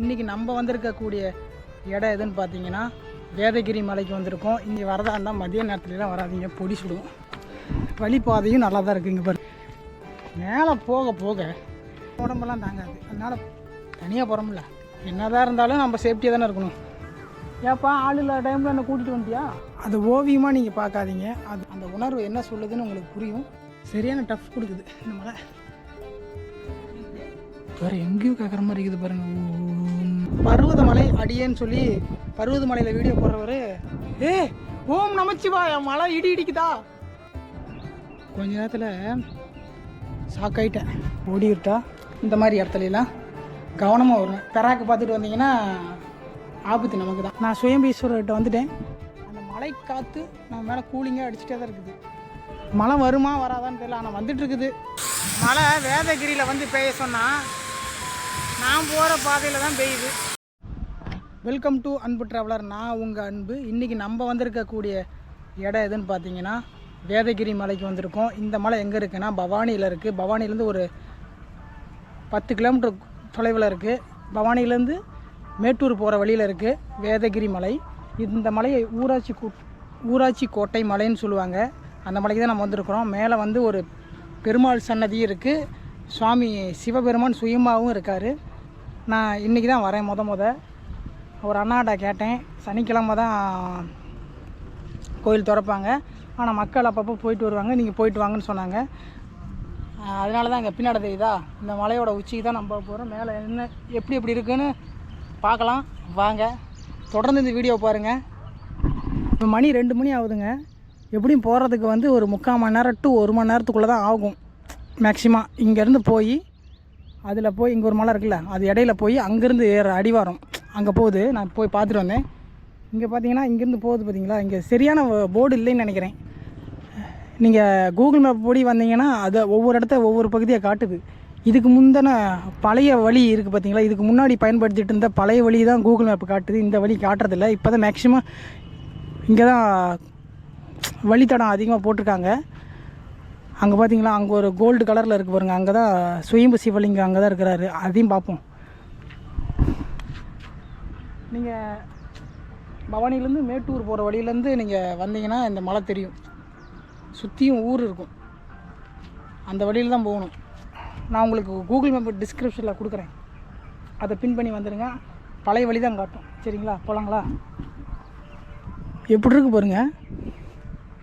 இன்றைக்கி நம்ம வந்திருக்கக்கூடிய இடம் எதுன்னு பார்த்தீங்கன்னா வேதகிரி மலைக்கு வந்திருக்கோம். இங்கே வரதா இருந்தால் மதிய நேரத்துலலாம் வராதிங்க, பொடி சுடும். வழிபாதையும் நல்லா தான் இருக்குது. இங்கே பாரு, மேலே போக போக உடம்பெல்லாம் தாங்காது. அதனால் தனியாக போகிறோம்ல, என்னதான் இருந்தாலும் நம்ம சேஃப்டியாக தானே இருக்கணும். ஏப்பா ஆள் இல்லாத டைமில் என்ன கூட்டிகிட்டு வந்துட்டியா? அது ஓவியமாக நீங்கள் பார்க்காதீங்க, அது அந்த உணர்வு என்ன சொல்லுதுன்னு உங்களுக்கு புரியும். சரியான டஃப் கொடுக்குது இந்த மலை. வேறு எங்கேயும் கேட்குற மாதிரி இருக்குது பாருங்கள். பருவதமலை அடியேன்னு சொல்லி பருவதமலையில் வீடியோ போடுறவர், ஓம் நமச்சிவாய, மலை இடி இடிக்குதா? கொஞ்ச நேரத்தில் ஷாக்காயிட்டேன். ஓடிவிட்டா இந்த மாதிரி இடத்துலலாம் கவனமாக வரணும். பெராக்கு பார்த்துட்டு வந்தீங்கன்னா ஆபத்து நமக்கு தான். நான் சுயம்பீஸ்வரர்கிட்ட வந்துட்டேன். அந்த மலை காற்று நம்ம மேலே கூலிங்காக அடிச்சுட்டே தான் இருக்குது. மழை வருமா வராதான்னு தெரியல, ஆனால் வந்துட்டுருக்குது. மழை வேதகிரியில் வந்து பெய்ய சொன்னால் நான் போகிற பாதையில் தான் பெய்யுது. வெல்கம் டு அன்பு ட்ராவலர். நான் உங்கள் அன்பு. இன்றைக்கி நம்ம வந்திருக்கக்கூடிய இடம் எதுன்னு பார்த்தீங்கன்னா வேதகிரி மலைக்கு வந்திருக்கோம். இந்த மலை எங்கே இருக்குன்னா பவானியில் இருக்குது. பவானிலேருந்து ஒரு 10 கிலோமீட்டர் தொலைவில் இருக்குது. பவானிலேருந்து மேட்டூர் போகிற வழியில் இருக்குது வேதகிரி மலை. இந்த மலையை ஊராட்சி கோட்டை மலைன்னு சொல்லுவாங்க. அந்த மலைக்கு தான் நம்ம வந்திருக்கிறோம். மேலே வந்து ஒரு பெருமாள் சன்னதி இருக்குது. சுவாமி சிவபெருமான் சுயமாகவும் இருக்கார். நான் இன்றைக்கி தான் வரேன். ஒரு அண்ணாட்ட கேட்டேன், சனிக்கிழமை தான் கோயில் திறப்பாங்க, ஆனால் மக்கள் அப்பப்போ போயிட்டு வருவாங்க, நீங்கள் போயிட்டு வாங்கன்னு சொன்னாங்க. அதனால தான் இங்கே பின்னாடி தெரியுதா, இந்த மலையோட உச்சிக்கு தான் நம்ம போகிறோம். மேலே என்ன எப்படி இருக்குன்னு பார்க்கலாம் வாங்க. தொடர்ந்து இந்த வீடியோ பாருங்கள். இப்போ மணி 2 மணி ஆகுதுங்க. எப்படியும் போகிறதுக்கு வந்து ஒரு 3/4 மணி நேரம் டு 1 மணி நேரத்துக்குள்ளே தான் ஆகும் மேக்ஸிமம். இங்கேருந்து போய் அதில் போய் இங்கே ஒரு மலை இருக்குல்ல, அது இடையில போய் அங்கேருந்து ஏற அடிவாரம் அங்கே போகுது. நான் போய் பார்த்துட்டு வந்தேன். இங்கே பார்த்தீங்கன்னா இங்கேருந்து போகுது பார்த்தீங்களா, இங்கே சரியான போர்டு இல்லைன்னு நினைக்கிறேன். நீங்கள் கூகுள் மேப் போடி வந்தீங்கன்னா அது ஒவ்வொரு இடத்த ஒவ்வொரு பகுதியாக காட்டுது. இதுக்கு முந்தின பழைய வழி இருக்குது பார்த்தீங்களா, இதுக்கு முன்னாடி பயன்படுத்திகிட்டு இருந்த பழைய வழி தான் கூகுள் மேப் காட்டுது. இந்த வழி காட்டுறதில்ல. இப்போ தான் மேக்ஸிமம் இங்கே தான் வழித்தடம் அதிகமாக போட்டிருக்காங்க. அங்கே பார்த்தீங்களா, அங்கே ஒரு கோல்டு கலரில் இருக்குது பாருங்கள், அங்கே தான் சுயம்பு சிவலிங்கம் அங்கே தான் இருக்கிறாரு. அதையும் பார்ப்போம். நீங்கள் பவானிலேருந்து மேட்டூர் போகிற வழியிலேருந்து நீங்கள் வந்தீங்கன்னா இந்த மலை தெரியும். சுற்றியும் ஊர் இருக்கும். அந்த வழியில் தான் போகணும். நான் உங்களுக்கு கூகுள் மேப் டிஸ்கிரிப்ஷனில் கொடுக்குறேன், அதை பின் பண்ணி வந்துடுங்க. பழைய வழி தான் காட்டும். சரிங்களா, போகலாங்களா? எப்படி இருக்கு பாருங்கள்,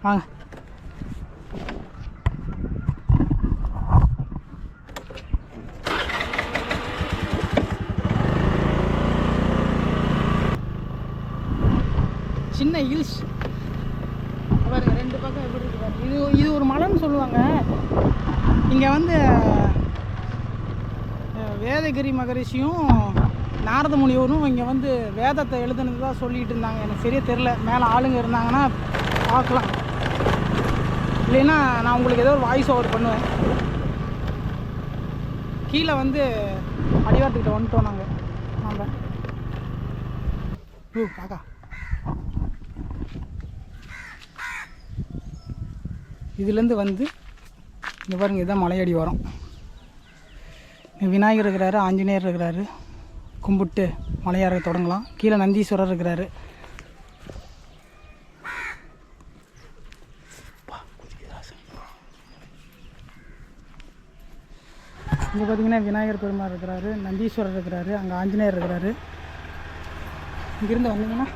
வாங்க. சின்ன ஹில்ஸ் பாருங்க, 2 பக்கம் எப்படி இருக்கு பாருங்க. இது ஒரு மலைன்னு சொல்லுவாங்க. இங்கே வந்து வேதகிரி மகரிஷியும் நாரத முனிவரும் இங்கே வந்து வேதத்தை எழுதுனது தான் சொல்லிகிட்டு இருந்தாங்க. எனக்கு சரியாக தெரில. மேலே ஆளுங்க இருந்தாங்கன்னா பார்க்கலாம், இல்லைன்னா நான் உங்களுக்கு ஏதோ ஒரு வாய்ஸ் ஓவர் பண்ணுவேன். கீழே வந்து அடிவாரத்துக்கிட்ட வந்துட்டோம் நாங்கள். நம்ம காக்கா இதுலேருந்து வந்து இங்கே பாருங்கள், இதுதான் மலையடி வரும். விநாயகர் இருக்கிறாரு, ஆஞ்சநேயர் இருக்கிறாரு. கும்பிட்டு மலையார தொடங்கலாம். கீழே நந்தீஸ்வரர் இருக்கிறாரு. இங்கே பார்த்தீங்கன்னா விநாயகர் பெருமாள் இருக்கிறாரு, நந்தீஸ்வரர் இருக்கிறாரு, அங்கே ஆஞ்சநேயர் இருக்கிறாரு. இங்கேருந்து வந்தீங்கன்னா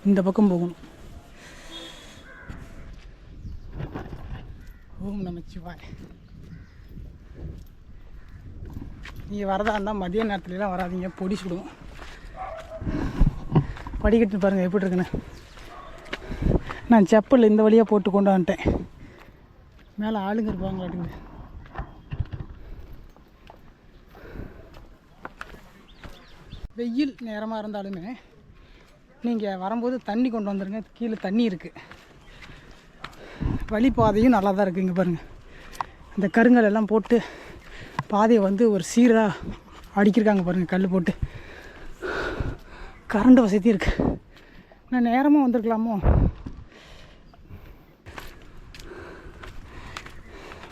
இந்த பக்கம் போகணும். ஓம் நமச்சிவாய. நீங்கள் வரதா இருந்தால் மதிய நேரத்துலலாம் வராதிங்க, பொடி சுடும். படிக்கட்டு பாருங்கள் எப்படி இருக்குன்னு. நான் செப்பல் இந்த வழியாக போட்டு கொண்டு வந்துட்டேன். மேலே ஆளுங்க இருப்பாங்களாட்டுங்க. வெயில் நேரமாக இருந்தாலுமே நீங்கள் வரும்போது தண்ணி கொண்டு வந்துடுங்க. கீழே தண்ணி இருக்குது. வழிபாதையும் நல்லா தான் இருக்குது. இங்கே பாருங்கள், இந்த கருங்கல் எல்லாம் போட்டு பாதையை வந்து ஒரு சீராக அடிக்கிருக்காங்க பாருங்கள், கல் போட்டு. கரண்ட் வசதி இருக்குது. நான் நேரமாக வந்திருக்கலாமோ.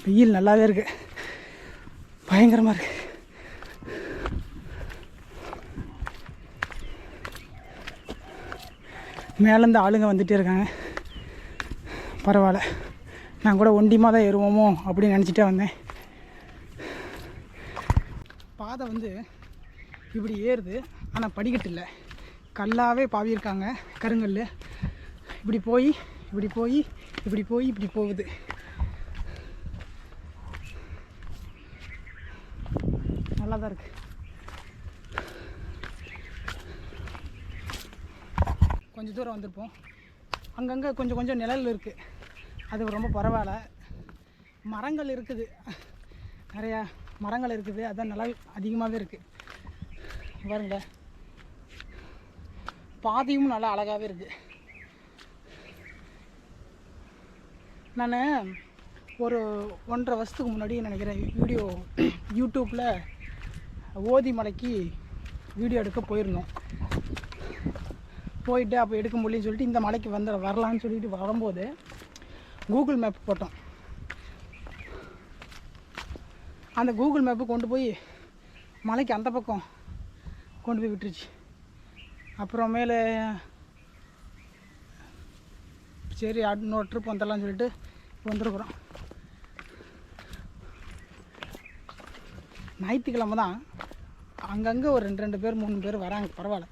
வெயில் நல்லாவே இருக்குது. பயங்கரமாக இருக்குது. மேலேருந்து ஆளுங்க வந்துகிட்டே இருக்காங்க. பரவாயில்ல, நான் கூட ஒண்டியமாக தான் ஏறுவோமோ அப்படின்னு நினச்சிட்டே வந்தேன். பாதை வந்து இப்படி ஏறுது, ஆனால் படிக்கட்டு இல்லை, கல்லாகவே பாவியிருக்காங்க, கருங்கல். இப்படி போய் இப்படி போய் இப்படி போய் இப்படி போகுது. நல்லா தான் இருக்குது. கொஞ்சம் தூரம் வந்திருப்போம். அங்கங்கே கொஞ்சம் கொஞ்சம் நிழல் இருக்குது, அது ரொம்ப பரவாயில்ல. மரங்கள் இருக்குது, நிறையா மரங்கள் இருக்குது, அதான் நிழல் அதிகமாகவே இருக்குது. பாருங்க, பாதையும் நல்லா அழகாகவே இருக்குது. நான் ஒரு 1.5 வருஷத்துக்கு முன்னாடி நினைக்கிறேன் வீடியோ யூடியூப்பில் ஓதி மலைக்கு வீடியோ எடுக்க போயிருந்தோம். போயிட்டு அப்போ எடுக்க முடியலன்னு சொல்லிட்டு இந்த மலைக்கு வரலான்னு சொல்லிட்டு வரும்போது கூகுள் மேப் போட்டோம். அந்த கூகுள் மேப்பு கொண்டு போய் மலைக்கு அந்த பக்கம் கொண்டு போய் விட்டுருச்சு. அப்புறமேலே சரி இன்னொரு ட்ரிப் வந்துடலான்னு சொல்லிட்டு வந்துருக்குறோம். ஞாயிற்றுக்கிழமை தான் அங்கங்கே ஒரு 2 பேர் 3 பேர் வராங்க. பரவாயில்ல,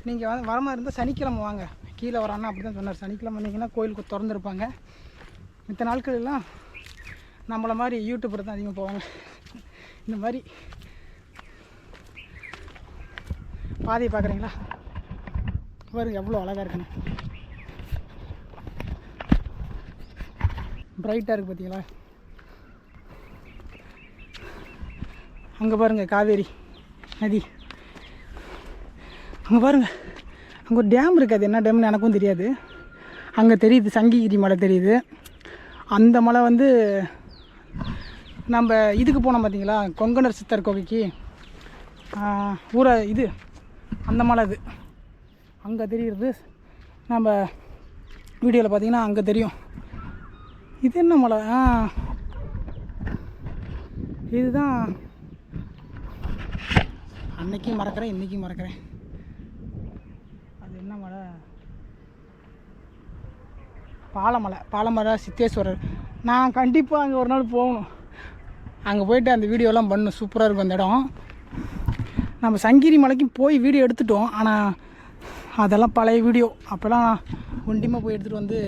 நீங்கள் வர மாதிரி இருந்தால் சனிக்கிழமை வாங்க. கீழே வரான்னா அப்படி தான் சொன்னார். சனிக்கிழமை வந்தீங்கன்னா கோயிலுக்கு திறந்துருப்பாங்க. மித்த நாட்கள் எல்லாம் நம்மளை மாதிரி யூடியூப்பர் தான் அதிகமாக போவாங்க. இந்த மாதிரி பாதையை பார்க்குறீங்களா? பாருங்க எவ்வளோ அழகாக இருக்குன்னு. பிரைட்டாக இருக்குது பார்த்தீங்களா? அங்கே பாருங்கள் காவேரி நதி. அங்கே பாருங்கள், அங்கே ஒரு டேம் இருக்குது. அது என்ன டேம்னு எனக்கும் தெரியாது. அங்கே தெரியுது சங்கிகிரி மலை தெரியுது. அந்த மலை வந்து நம்ம இதுக்கு போனோம் பார்த்தீங்களா, கொங்கணர் சித்தர் கோவைக்கு இது அந்த மலை. அது அங்கே தெரியுது. நம்ம வீடியோவில் பார்த்தீங்கன்னா அங்கே தெரியும். இது என்ன மலை? இதுதான். அன்னைக்கும் மறக்கிறேன், இன்றைக்கும் மறக்கிறேன். அது என்ன மலை? பாலமலை. பாலமலை சித்தேஸ்வரர். நான் கண்டிப்பாக அங்கே ஒரு நாள் போகணும். அங்கே போய்ட்டு அந்த வீடியோலாம் பண்ணணும். சூப்பராக இருக்கும் அந்த இடம். நம்ம சங்கிரி மலைக்கு போய் வீடியோ எடுத்துட்டோம், ஆனால் அதெல்லாம் பழைய வீடியோ. அப்போல்லாம் ஒண்டியமாக போய் எடுத்துகிட்டு வந்து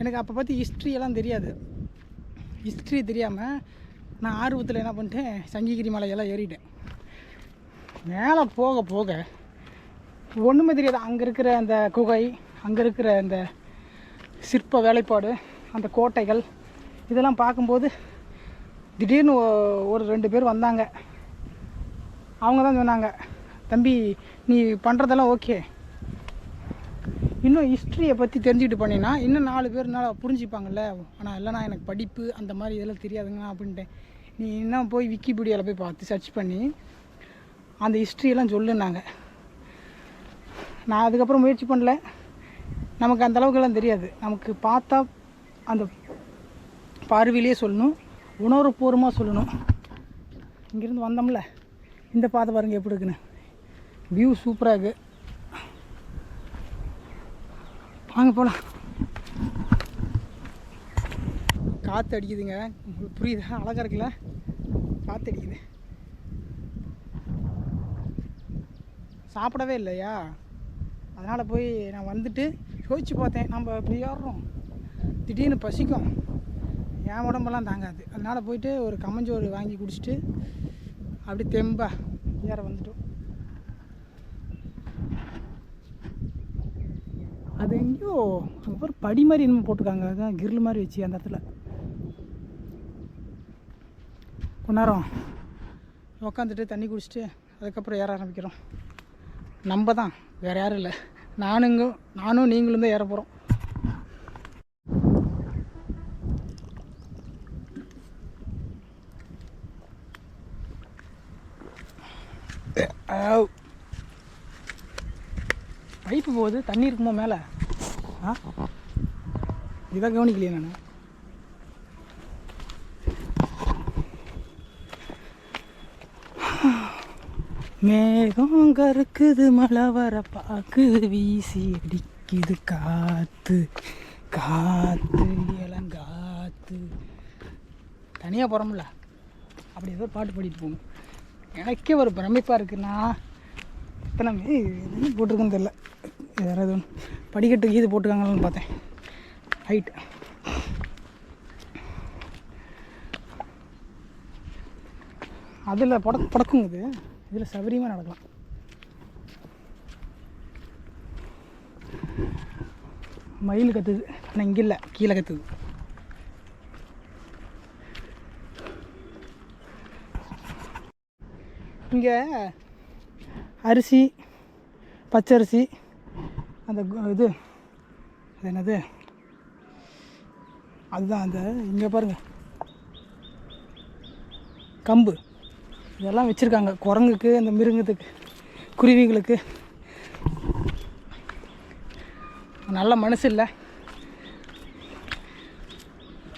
எனக்கு அப்போ பற்றி ஹிஸ்ட்ரியெல்லாம் தெரியாது. ஹிஸ்ட்ரி தெரியாமல் நான் ஆர்வத்தில் என்ன பண்ணிட்டேன், சங்கிகிரி மலையெல்லாம் ஏறிட்டேன். மேலே போக போக ஒன்றுமே தெரியாது. அங்கே இருக்கிற அந்த குகை, அங்கே இருக்கிற அந்த சிற்ப வேலைப்பாடு, அந்த கோட்டைகள், இதெல்லாம் பார்க்கும்போது திடீர்னு ஒரு 2 பேர் வந்தாங்க. அவங்க தான் சொன்னாங்க, தம்பி நீ பண்ணுறதெல்லாம் ஓகே, இன்னும் ஹிஸ்ட்ரியை பற்றி தெரிஞ்சுக்கிட்டு பண்ணினா இன்னும் 4 பேர்னால புரிஞ்சுப்பாங்கள்ல. ஆனால் இல்லைனா எனக்கு படிப்பு அந்த மாதிரி இதெல்லாம் தெரியாதுங்க அப்படின்ட்டேன். நீ இன்னும் போய் விக்கிபீடியாவில் போய் பார்த்து சர்ச் பண்ணி அந்த ஹிஸ்ட்ரியெல்லாம் சொல்லுன்னாங்க. நான் அதுக்கப்புறம் முயற்சி பண்ணல. நமக்கு அந்த அளவுக்குலாம் தெரியாது. நமக்கு பார்த்தா அந்த பார்வையிலே சொல்லணும், உணர்வுபூர்வமாக சொல்லணும். இங்கேருந்து வந்தோம்ல, இந்த பாதை பாருங்கள் எப்படி இருக்குன்னு. வியூ சூப்பராக இருக்குது. வாங்க போகலாம். காற்று அடிக்குதுங்க, உங்களுக்கு புரியுதா? அழகாக இருக்குல்ல, காற்று அடிக்குது. சாப்பிடவே இல்லையா, அதனால் போய் நான் வந்துட்டு யோசிச்சு பார்த்தேன், நம்ம இப்படி ஏறுறோம், திடீர்னு பசிக்கும், என் உடம்பெல்லாம் தாங்காது. அதனால் போயிட்டு ஒரு கம்மஞ்சோறு வாங்கி குடிச்சிட்டு அப்படி தெம்பா ஏற வந்துட்டோம். அது எங்கேயோ அங்கே ஒரு படி மாதிரி இன்னும் போட்டிருக்காங்க, அதுதான் கிரில் மாதிரி வச்சு அந்த இடத்துல கொஞ்ச நேரம் உக்காந்துட்டு தண்ணி குடிச்சிட்டு அதுக்கப்புறம் ஏற ஆரம்பிக்கிறோம். நம்ம தான், வேறு யாரும் இல்லை, நானும் நீங்களும் தான் ஏற போகிறோம். பைப்பு போகுது, தண்ணி இருக்குமோ மேலே? இதை கவனிக்கலையே நான். மேகம் கருக்குது மழை வர பாக்குது வீசி அடிக்குது காத்து காத்து இளங்காத்து. தனியாக போகிறோம்ல, அப்படி ஏதோ பாட்டு பாடிட்டு போகணும். எனக்கே ஒரு பிரமிப்பாக இருக்குன்னா இத்தனை எதுவும் போட்டிருக்குன்னு தெரில. வேறு எதுவும் படிக்கட்டுக்கு இது போட்டிருக்காங்கன்னு பார்த்தேன். ஹைட் அதில் படக்குங்குது, இதில் சௌகரியமாக நடக்கலாம். மயில் கத்துது, ஆனால் இங்கே இல்லை, கீழே கத்துது. இங்கே அரிசி, பச்சரிசி, அந்த இது அது என்னது அதுதான் அந்த இங்கே பாருங்கள் கம்பு இதெல்லாம் வச்சுருக்காங்க. குரங்குக்கு, அந்த மிருகத்துக்கு, குருவிகளுக்கு. நல்ல மனசு இல்லை,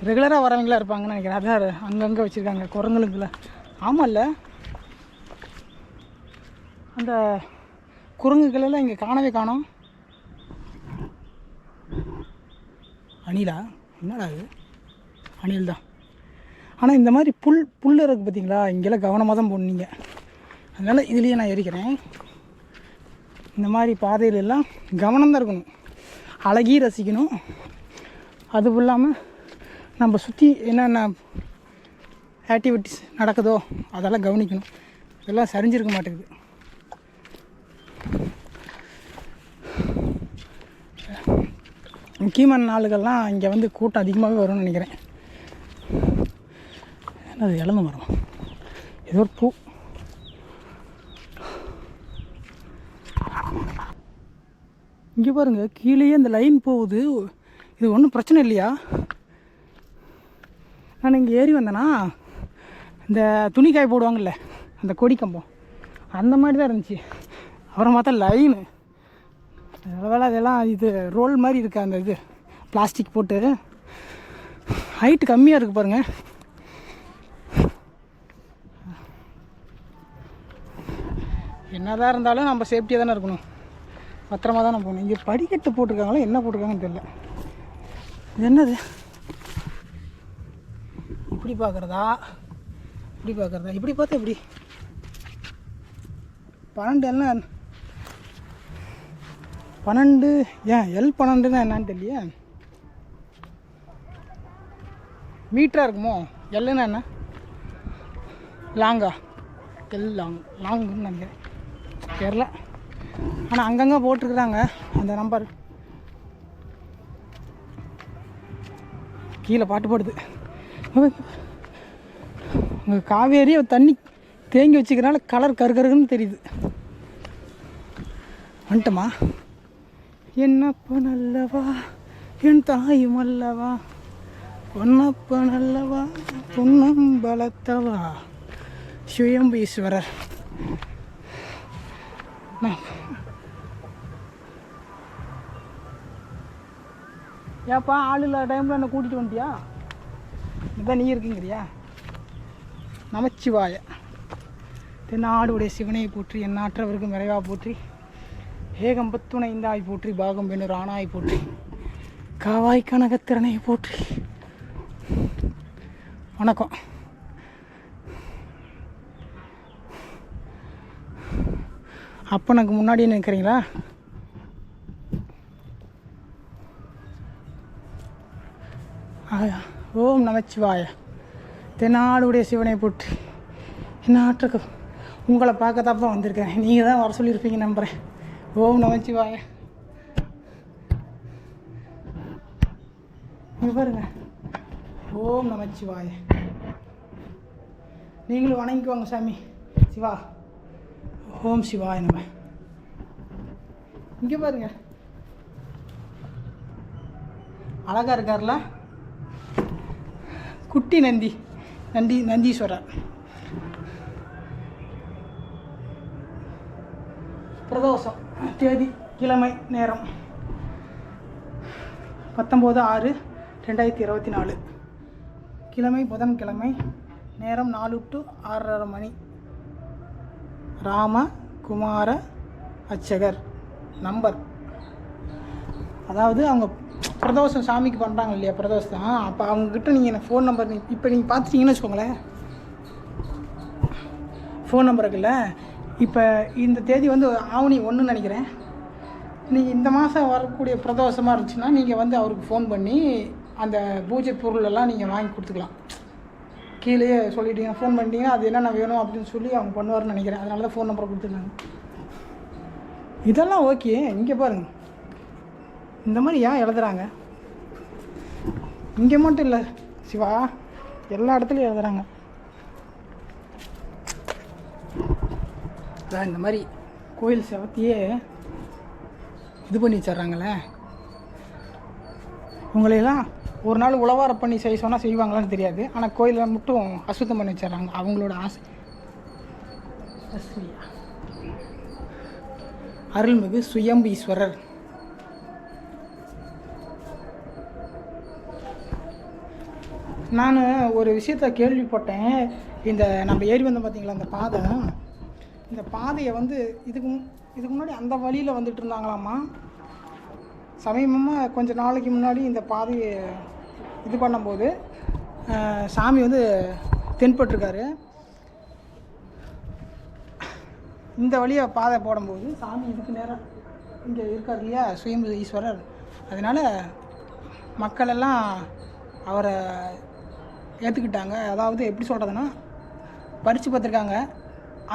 ரெகுலராக வரவங்களாக இருப்பாங்கன்னு நினைக்கிறேன். அதான் அங்கங்கே வச்சுருக்காங்க குரங்குகளுக்குள்ள. ஆமாம்ல, அந்த குரங்குகளெல்லாம் இங்கே காணவே காணோம். அணிலா? என்னடா அது? அணில் தான். ஆனால் இந்த மாதிரி புல் இருக்குது பார்த்தீங்களா, இங்கெல்லாம் கவனமாக தான் போடணுங்க. அதனால் இதுலேயே நான் ஏறிக்கிறேன். இந்த மாதிரி பாதையிலெல்லாம் கவனம்தான் இருக்கணும், அழகி ரசிக்கணும். அதுவும் இல்லாமல் நம்ம சுற்றி என்னென்ன ஆக்டிவிட்டிஸ் நடக்குதோ அதெல்லாம் கவனிக்கணும். இதெல்லாம் சரிஞ்சிருக்க மாட்டேங்குது. முக்கியமான நாளுகள்லாம் இங்கே வந்து கூட்டம் அதிகமாகவே வரும்னு நினைக்கிறேன். அது இழந்து மரம், ஏதோ ஒரு பூ. இங்கே பாருங்கள், கீழேயே இந்த லைன் போகுது. இது ஒன்றும் பிரச்சனை இல்லையா? நான் இங்கே ஏறி வந்தேன்னா இந்த துணிக்காய் போடுவாங்கள்ல, அந்த கொடி கம்பம் அந்த மாதிரி தான் இருந்துச்சு. அப்புறம் பார்த்தா லைனு. அதனால் அதெல்லாம் இது ரோல் மாதிரி இருக்கா, அந்த இது பிளாஸ்டிக் போட்டு. ஹைட்டு கம்மியாக இருக்குது பாருங்கள். என்னதான் இருந்தாலும் நம்ம சேஃப்டியாக தானே இருக்கணும், பத்திரமா தானே போகணும். இங்கே படிக்கட்டு போட்டிருக்காங்களா, என்ன போட்டிருக்காங்கன்னு தெரியல. இது என்னது? இப்படி பார்க்குறதா, இப்படி பார்க்குறதா? இப்படி பார்த்தா இப்படி 12 என்ன 12 ஏன் L12ன்னா என்னான்னு தெரியலையே. மீட்டராக இருக்குமோ? எல்லுன்னா என்ன? லாங்கா? லாங்குன்னு நினைக்கிறேன், தெரில. ஆனால் அங்கங்கே போட்டிருக்குறாங்க அந்த நம்பர். கீழே பாட்டு போடுது. அங்கே காவேரி தண்ணி தேங்கி வச்சுக்கிறனால கலர் கருகருன்னு தெரியுது. வந்துட்டோமா? என்னப்ப நல்லவா என் தாயும் அல்லவா, பொன்னப்ப நல்லவா பொன்னம் பலத்தவா, சுயம்பீஸ்வரர். ஏப்பா ஆள் இல்லாத டைமில் என்ன கூட்டிகிட்டு வந்துட்டியா? இதுதான் நீ இருக்கீங்கறியா? நமச்சிவாய. தென்னாடுடைய சிவனை போற்றி, எந்நாற்றவருக்கு நிறைவாக போற்றி, ஏகம்பத்துணை இந்தாய் போற்றி, பாகம் பெண்ணூர் ஆனாய் போற்றி, காவாய் கனகத்திறனை போற்றி. வணக்கம். அப்பனுக்கு முன்னாடியே நிற்கிறீங்களா? ஓம் நமச்சிவாய. தென்னாடுடைய சிவனை போற்றி, எந்நாட்டுக்கு. உங்களை பார்க்கத்தாப்பா வந்திருக்கேன், நீங்கள் தான் வர சொல்லியிருப்பீங்க நம்புகிறேன். ஓம் நமச்சிவாய. நீங்கள் பாருங்க, ஓம் நமச்சிவாய. நீங்களும் வணங்கிக்குவாங்க சாமி. சிவா, ஓம் சிவாய நம. இங்கே பாருங்க, அழகாக இருக்கார்ல, குட்டி நந்தீஸ்வரர். பிரதோஷம் தேதி, கிழமை, நேரம் 19/6/2024. கிழமை புதன்கிழமை, நேரம் 4 to 6:30 மணி. ராமகுமார அர்ச்சகர் நம்பர். அதாவது அவங்க பிரதோஷம் சாமிக்கு பண்ணுறாங்க இல்லையா, பிரதோஷம். அப்போ அவங்கக்கிட்ட நீங்கள் எனக்கு ஃபோன் நம்பர் இப்போ நீங்கள் பார்த்துட்டீங்கன்னு வச்சுக்கோங்களேன். ஃபோன் நம்பர் இருக்குல்ல, இப்போ இந்த தேதி வந்து ஆவணி 1 நினைக்கிறேன். நீங்கள் இந்த மாதம் வரக்கூடிய பிரதோஷமாக இருந்துச்சுன்னா நீங்கள் வந்து அவருக்கு ஃபோன் பண்ணி அந்த பூஜை பொருளெல்லாம் நீங்கள் வாங்கி கொடுத்துக்கலாம். கீழேயே சொல்லிட்டீங்க, ஃபோன் பண்ணிட்டீங்கன்னா அது என்னென்ன வேணும் அப்படின்னு சொல்லி அவங்க பண்ணுவார்னு நினைக்கிறேன். அதனால தான் ஃபோன் நம்பரை கொடுத்துருக்காங்க. இதெல்லாம் ஓகே. இங்கே பாருங்கள், இந்த மாதிரி ஏன் எழுதுகிறாங்க? இங்கே மட்டும் இல்லை சிவா, எல்லா இடத்துலையும் எழுதுகிறாங்க. அதான் இந்த மாதிரி கோயில் செவத்தையே இது பண்ணி வச்சிட்றாங்களே. உங்களையெல்லாம் ஒரு நாள் உழவாரம் பண்ணி செய்ய சொன்னால் செய்வாங்களான்னு தெரியாது. ஆனால் கோயிலில் மட்டும் அசுத்தம் பண்ணி வச்சிட்றாங்க. அவங்களோட ஆசை. அருள்மிகு சுயம்பீஸ்வரர். நான் ஒரு விஷயத்த கேள்விப்பட்டேன். இந்த நம்ம ஏறி வந்தோம் பார்த்தீங்களா, அந்த பாதை, இந்த பாதையை வந்து இதுக்கு முன்னாடி அந்த வழியில் வந்துட்டு இருந்தாங்களாம்மா. சமீபமாக கொஞ்சம் நாளைக்கு முன்னாடி இந்த பாதையை இது பண்ணும்போது சாமி வந்து தென்பட்டிருக்காரு. இந்த வழியாக பாதை போடும்போது சாமி இதுக்கு நேரம் இங்கே இருக்கார் இல்லையா, சுயம்பு ஈஸ்வரர். அதனால் மக்கள் எல்லாம் அவரை ஏற்றுக்கிட்டாங்க. அதாவது எப்படி சொல்கிறதுனா, பறித்து பார்த்துருக்காங்க.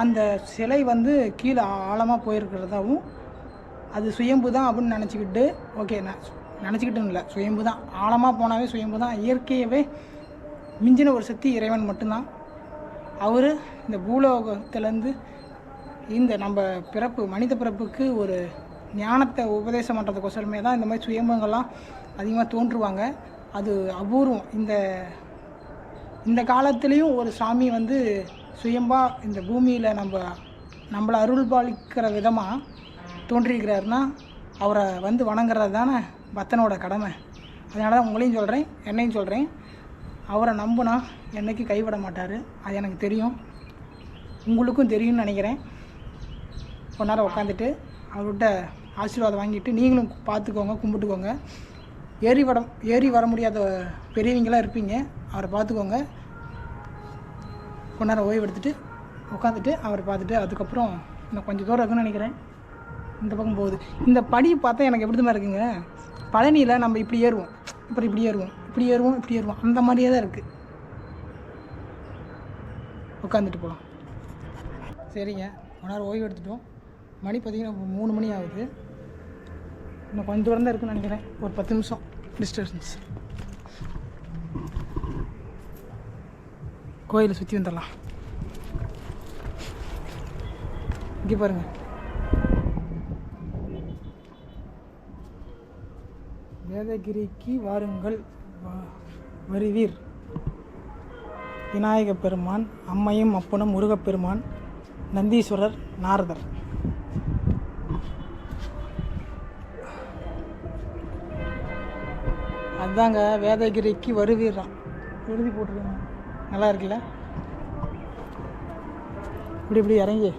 அந்த சிலை வந்து கீழே ஆழமாக போயிருக்கிறதாவும் அது சுயம்பு தான் அப்படின்னு நினச்சிக்கிட்டு, ஓகே நான் நினச்சிக்கிட்டுன்னு இல்லை, சுயம்பு தான். ஆழமாக போனாவே சுயம்பு தான். இயற்கையவே மிஞ்சின ஒரு சக்தி இறைவன் மட்டும்தான். அவர் இந்த பூலோகத்திலேருந்து இந்த நம்ம பிறப்பு, மனித பிறப்புக்கு ஒரு ஞானத்தை உபதேசம் பண்ணுறதுக்கோசரமே தான் இந்த மாதிரி சுயம்புங்கள்லாம் அதிகமாக தோன்றுவாங்க. அது அபூர்வம். இந்த காலத்துலேயும் ஒரு சாமி வந்து சுயம்பாக இந்த பூமியில் நம்மளை அருள் பாலிக்கிற விதமாக தோன்றியிருக்கிறாருன்னா அவரை வந்து வணங்குறது தானே பக்தனோட கடமை. அதனால தான் உங்களையும் சொல்கிறேன், என்னையும் சொல்கிறேன், அவரை நம்பினா என்றைக்கும் கைவிட மாட்டார். அது எனக்கு தெரியும், உங்களுக்கும் தெரியும்னு நினைக்கிறேன். கொஞ்ச நேரம் உட்காந்துட்டு அவர்கிட்ட ஆசீர்வாதம் வாங்கிட்டு நீங்களும் பார்த்துக்கோங்க, கும்பிட்டுக்கோங்க. ஏறி வர முடியாத பெரியவங்களாம் இருப்பீங்க, அவரை பார்த்துக்கோங்க. கொஞ்ச நேரம் ஓய்வு எடுத்துகிட்டு உட்காந்துட்டு அவரை பார்த்துட்டு அதுக்கப்புறம் இன்னும் கொஞ்சம் தூரம் இருக்குன்னு நினைக்கிறேன். இந்த பக்கம் போகுது. இந்த படி பார்த்தா எனக்கு எப்படி தான் இருக்குங்க, பழனியில் நம்ம இப்படி ஏறுவோம், அப்புறம் இப்படி ஏறுவோம், அந்த மாதிரியே தான் இருக்குது. உட்காந்துட்டு போகலாம். சரிங்க, கொஞ்ச நேரம் ஓய்வு எடுத்துட்டோம். மணி பார்த்திங்கன்னா 3 மணி ஆகுது. இன்னும் கொஞ்சம் தூரம் தான் இருக்குன்னு நினைக்கிறேன். ஒரு 10 நிமிஷம் டிஸ்டன்ஸ். கோயிலை சுற்றி வந்துடலாம். இங்கே பாருங்கள், வேதகிரிக்கு வாருங்கள் வருவீர். விநாயக பெருமான், அம்மையும் அப்பனும் முருகப்பெருமான், நந்தீஸ்வரர், நாரதர். அதுதாங்க வேதகிரிக்கு வருவீர்றான் எழுதி போட்டிருக்காங்க. நல்லா இருக்குல்ல? இப்படி இறங்கி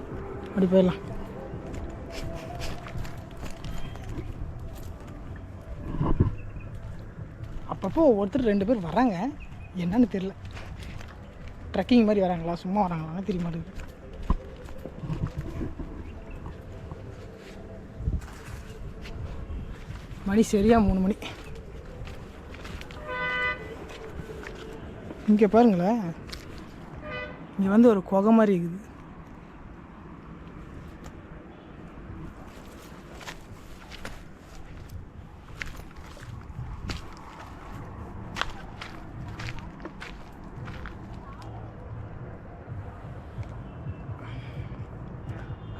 அப்படி போயிடலாம். அப்பப்போ ஒருத்தர் 2 பேர் வராங்க, என்னன்னு தெரியல. ட்ரெக்கிங் மாதிரி வராங்களா, சும்மா வராங்களான்னு தெரிய மாட்டேங்குது. மணி சரியாக 3 மணி. இங்கே பாருங்களேன், இங்கே வந்து ஒரு குகை மாதிரி இருக்குது.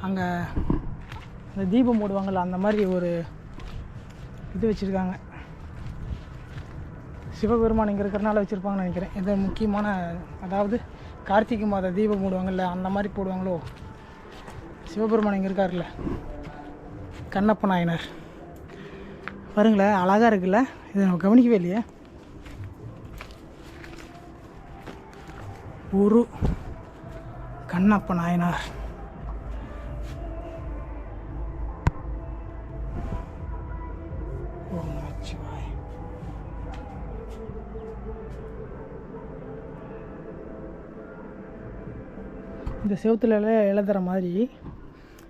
அங்கே அந்த தீபம் போடுவாங்கள்ல, அந்த மாதிரி ஒரு இது வச்சுருக்காங்க. சிவபெருமான் இங்கே இருக்கிறனால வச்சுருப்பாங்கன்னு நினைக்கிறேன். எந்த முக்கியமான, அதாவது கார்த்திகை மாத தீபம் போடுவாங்கள்ல, அந்த மாதிரி போடுவாங்களோ. சிவபெருமான் இங்கே இருக்கார்ல, கண்ணப்ப நாயனார். பாருங்களேன், அழகாக இருக்குல்ல? இதை நம்ம கவனிக்கவே இல்லையே. ஒரு கண்ணப்ப நாயனார் இந்த செவுத்துல எழுதுகிற மாதிரி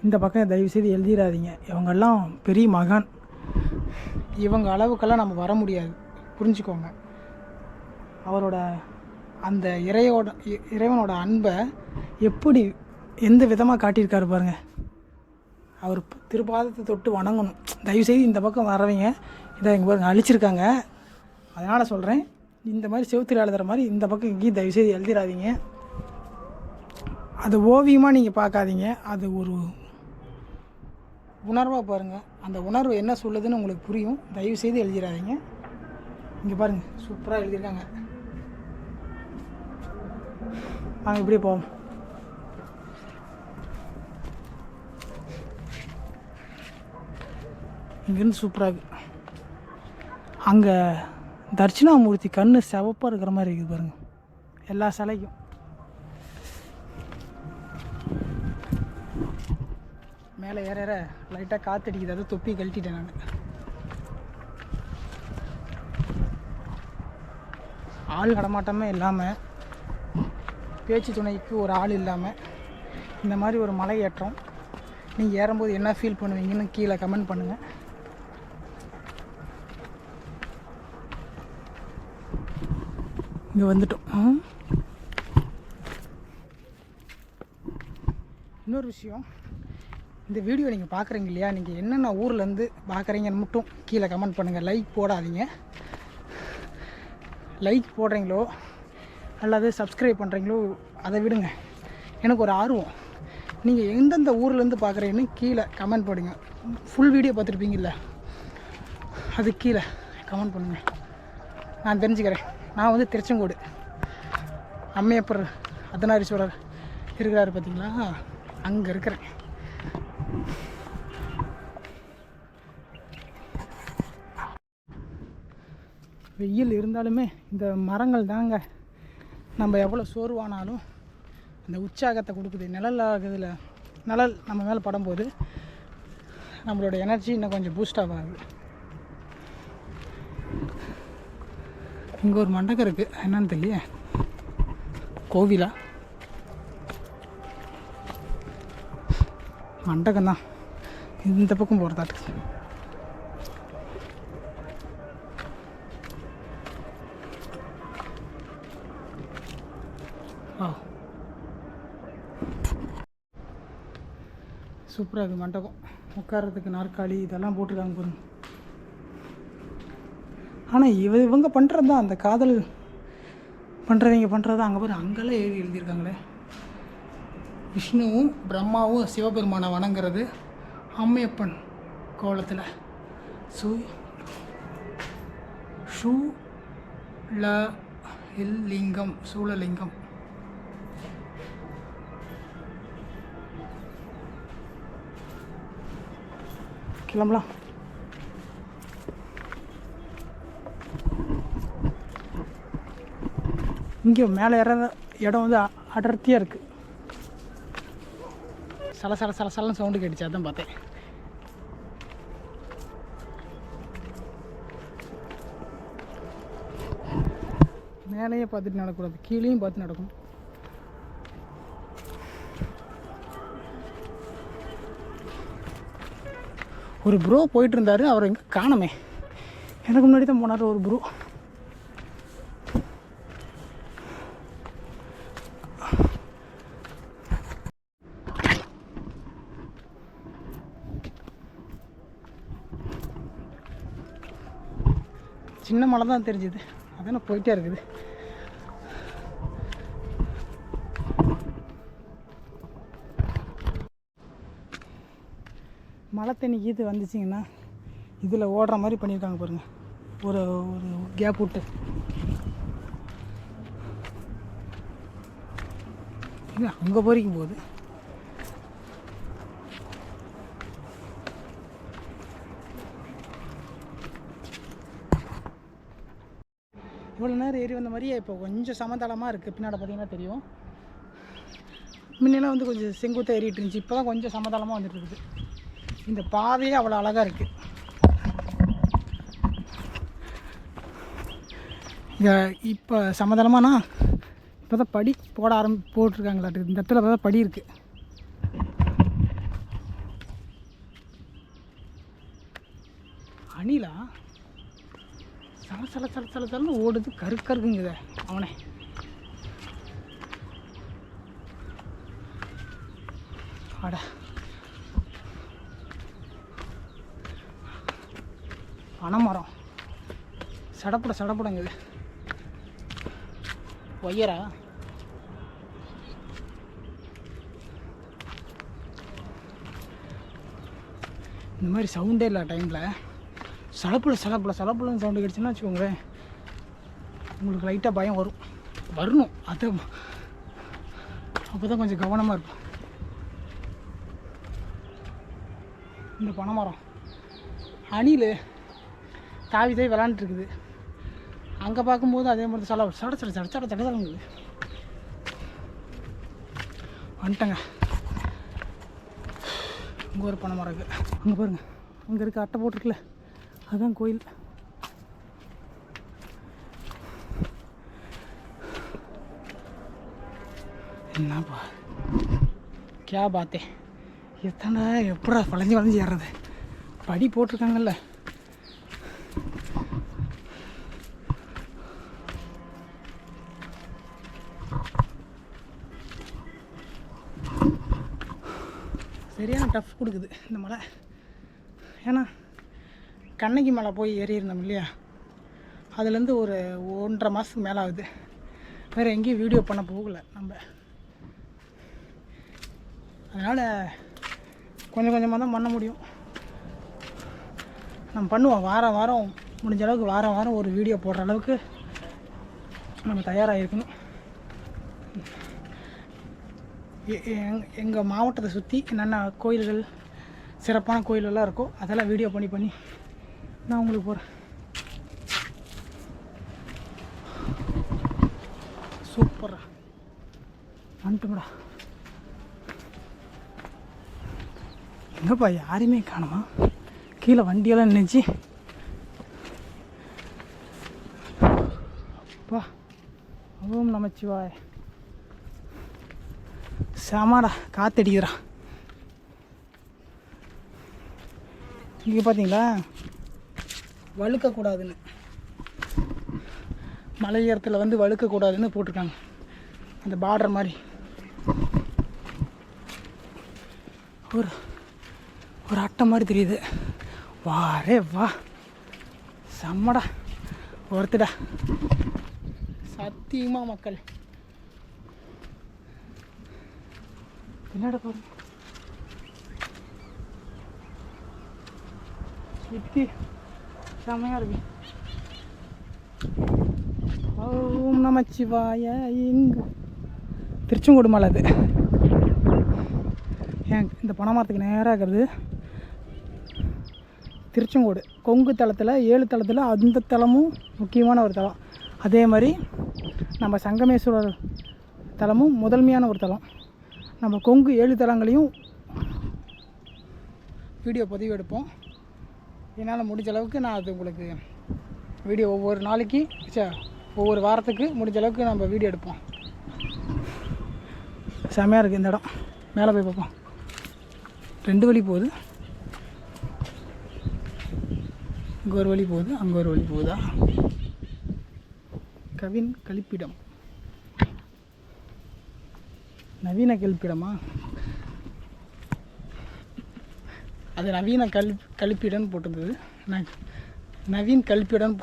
இந்த பக்கம் தயவுசெய்து எழுதிடாதீங்க. இவங்கெல்லாம் பெரிய மகான், இவங்க அளவுக்கெல்லாம் நம்ம வர முடியாது, புரிஞ்சுக்கோங்க. அவரோட அந்த இறைவனோட அன்பை எப்படி எந்த விதமாக காட்டியிருக்காரு பாருங்கள். அவர் திருப்பாதத்தை தொட்டு வணங்கணும். தயவுசெய்து இந்த பக்கம் வரவங்க இதை எங்கள் பாருங்க அழிச்சிருக்காங்க. அதனால் சொல்கிறேன், இந்த மாதிரி செவுத்தில் எழுதுகிற மாதிரி இந்த பக்கம் இங்கேயும் தயவுசெய்து எழுதிடாதீங்க. அது ஓவியமாக நீங்கள் பார்க்காதீங்க, அது ஒரு உணர்வாக பாருங்கள். அந்த உணர்வு என்ன சொல்லுதுன்னு உங்களுக்கு புரியும். தயவுசெய்து எழுதிடாதீங்க. இங்கே பாருங்கள், சூப்பராக எழுதியிருக்காங்க. வாங்க இப்படியே போவோம். இங்கேருந்து சூப்பராக இருக்குது. அங்கே தட்சிணாமூர்த்தி கண் சிவப்பாக இருக்கிற மாதிரி இருக்குது பாருங்கள், எல்லா சிலைக்கும். மேலே ஏற ஏற லைட்டாக காற்றடிக்குது, அதை தொப்பி கழட்டிட்டேன் நான். ஆள் நடமாட்டமே இல்லாமல், பேச்சு துணைக்கு ஒரு ஆள் இல்லாமல் இந்த மாதிரி ஒரு மலை ஏற்றம் நீங்கள் ஏறும்போது என்ன ஃபீல் பண்ணுவீங்கன்னு கீழே கமெண்ட் பண்ணுங்கள். இங்கே வந்துட்டோம். இன்னொரு விஷயம், இந்த வீடியோ நீங்கள் பார்க்குறீங்க இல்லையா, நீங்கள் என்னென்ன ஊர்லேருந்து பார்க்குறீங்கன்னு மட்டும் கீழே கமெண்ட் பண்ணுங்கள். லைக் போடாதீங்க. லைக் போடுறீங்களோ அல்லது சப்ஸ்கிரைப் பண்ணுறீங்களோ அதை விடுங்க, எனக்கு ஒரு ஆர்வம். நீங்கள் எந்தெந்த ஊர்லேருந்து பார்க்குறீங்கன்னு கீழே கமெண்ட் பண்ணுங்க. ஃபுல் வீடியோ பார்த்துருப்பீங்கல்ல, அது கீழே கமெண்ட் பண்ணுங்கள், நான் தெரிஞ்சுக்கிறேன். நான் வந்து திருச்செங்கோடு அம்மையப்பர் அர்த்தநாரீஸ்வரர் இருக்கிறாரு பார்த்தீங்களா, அங்கே இருக்கிறேன். வெயில் இருந்தாலுமே இந்த மரங்கள் தாங்க நம்ம எவ்வளோ சோர்வானாலும் அந்த உற்சாகத்தை கொடுக்குது. நிழல் நம்ம மேலே படும்போது நம்மளோட எனர்ஜி இன்னும் கொஞ்சம் பூஸ்டாக ஆகுது. இங்கே ஒரு மண்டபம் இருக்குது, என்னன்னு தெரியல, கோவிலா மண்டபம் தான், இந்த பக்கம் போகிறதாட்டு. சூப்பராக இருக்குது மண்டபம், உட்கார்றதுக்கு நாற்காலி இதெல்லாம் போட்டிருக்காங்க பாருங்க. ஆனால் இவங்க பண்ணுறது தான், அந்த காதல் பண்ணுறவங்க பண்ணுறது தான். அங்கே பாரு, அங்கெல்லாம் எழுதியிருக்காங்களே, விஷ்ணுவும் பிரம்மாவும் சிவபெருமானை வணங்குறது அம்மையப்பன் கோலத்தில். சூழலிங்கம். கிளம்பலாம். இங்கே மேலே ஏற இடம் வந்து அடர்த்தியாக இருக்குது. சலன்னு சவுண்டு கேட்டுச்சு, அதான் பார்த்தேன். மேலேயே பார்த்துட்டு நடக்கூடாது, கீழேயும் பார்த்து நடக்கணும். ஒரு ப்ரோ போயிட்டு இருந்தார், அவர் எங்கே காணமே. எனக்கு முன்னாடி தான் போனார் ஒரு ப்ரோ. சின்ன மலை தான் தெரிஞ்சுது, அதான் போயிட்டே இருக்குது. மழை தண்ணி கீத்து வந்துச்சிங்கன்னா இதில் ஓடுற மாதிரி பண்ணியிருக்காங்க பாருங்கள், ஒரு கேப் விட்டு. இது அங்கே போரிக்கும் போது இவ்வளோ நேரம் ஏறி வந்த மாதிரியே இப்போ கொஞ்சம் சமதளமாக இருக்குது. பின்னாடி பார்த்தீங்கன்னா தெரியும், முன்னெல்லாம் வந்து கொஞ்சம் செங்குத்தாக ஏறிட்டு இருந்துச்சு, இப்போ தான் கொஞ்சம் சமதளமாக வந்துட்டு இருக்குது. இந்த பாதையே அவ்வளோ அழகாக இருக்குது. இப்போ சமதளமானா இப்போ தான் படி போட்டிருக்காங்களாட்டு. இந்த இடத்துல தான் படி இருக்குது. அணிலா சல சல சல சல சலன்னு ஓடுது, கருக்குங்குத அவனே. அட பனைமரம் சடப்படங்குது. ஒய்யரா இந்த மாதிரி சவுண்டே இல்லை டைமில். சலப்புலன்னு சவுண்டு கிடச்சுன்னா வச்சுக்கோங்களேன், உங்களுக்கு லைட்டாக பயம் வரணும். அது அப்போ தான் கொஞ்சம் கவனமாக இருக்கும். இந்த பனைமரம் அணில் தாவி விளாண்டுருக்குது. அங்கே பார்க்கும்போது அதே மாதிரி சடங்குது. வந்துட்டேங்க. இங்கே ஒரு பனைமரம் இருக்குது. அங்கே பாருங்கள், அங்கே இருக்க அட்டை போட்டிருக்குல்ல, அதுதான் கோயில். என்னப்பா கே பாத்தே, எத்தனை எப்படா வளைஞ்சு ஏறுறது. படி போட்டிருக்காங்கல்ல. சரியான டஃப் கொடுக்குது இந்த மலை. ஏன்னா கண்ணகி மலை போய் ஏறியிருந்தோம் இல்லையா, அதுலேருந்து ஒரு 1.5 மாதத்துக்கு மேலே ஆகுது. வேறு எங்கேயும் வீடியோ பண்ண போகலை நம்ம. அதனால் கொஞ்சம் கொஞ்சமாக தான் பண்ண முடியும். நம்ம பண்ணுவோம், வாரம் முடிஞ்ச அளவுக்கு வாரம் ஒரு வீடியோ போடுற அளவுக்கு நம்ம தயாராக இருக்கணும். எங்கள் மாவட்டத்தை சுற்றி என்னென்ன கோயில்கள், சிறப்பான கோயிலெல்லாம் இருக்கோ அதெல்லாம் வீடியோ பண்ணி நான் உங்களுக்கு போகிறேன். சூப்பராக வந்துட்டுங்கடா. எங்கப்பா யாரையுமே காணுமா? கீழே வண்டியெல்லாம் நினைச்சு அப்பா. ஓம் நமச்சிவாய. செமாடா, காற்றடிக்கிறா. இங்கே பார்த்தீங்களா, வழுக்கக்கூடாதுன்னு, மலை ஏறத்தில் வந்து வழுக்கக்கூடாதுன்னு போட்டிருக்காங்க. அந்த பார்டர் மாதிரி ஒரு அட்டை மாதிரி தெரியுது. வா செம்மடா, ஒருத்தடா சத்தியமாக மக்கள். என்னடா பாருங்க, சுற்றி செம்மையாக இருக்கு. ஓம் நமச்சிவாய. இங்கே திருச்செங்கோடு மலை அது. இந்த பனைமரத்துக்கு நேராக இருக்கிறது திருச்செங்கோடு. கொங்கு தளத்தில் 7 தளத்தில் அந்த தலமும் முக்கியமான ஒரு தலம். அதே மாதிரி நம்ம சங்கமேஸ்வரர் தலமும் முதன்மையான ஒரு தலம். நம்ம கொங்கு 7 தலங்களையும் வீடியோ பதிவு எடுப்போம். என்னால் முடிஞ்ச அளவுக்கு நான் அது உங்களுக்கு வீடியோ ஒவ்வொரு நாளைக்கு ஒவ்வொரு வாரத்துக்கு முடிஞ்ச அளவுக்கு நம்ம வீடியோ எடுப்போம். செம்மையாக இருக்குது இந்த இடம். மேலே போய் பார்ப்போம். 2 வழி போகுது. இங்கே ஒரு வழி போகுது, அங்கே ஒரு வழி போகுதா. கவின் கழிப்பிடம், நவீன கழிப்பிடமா? அது நவீன கழிப்பிடம்னு போட்டிருந்தது. நவீன் கழிப்பிடம்.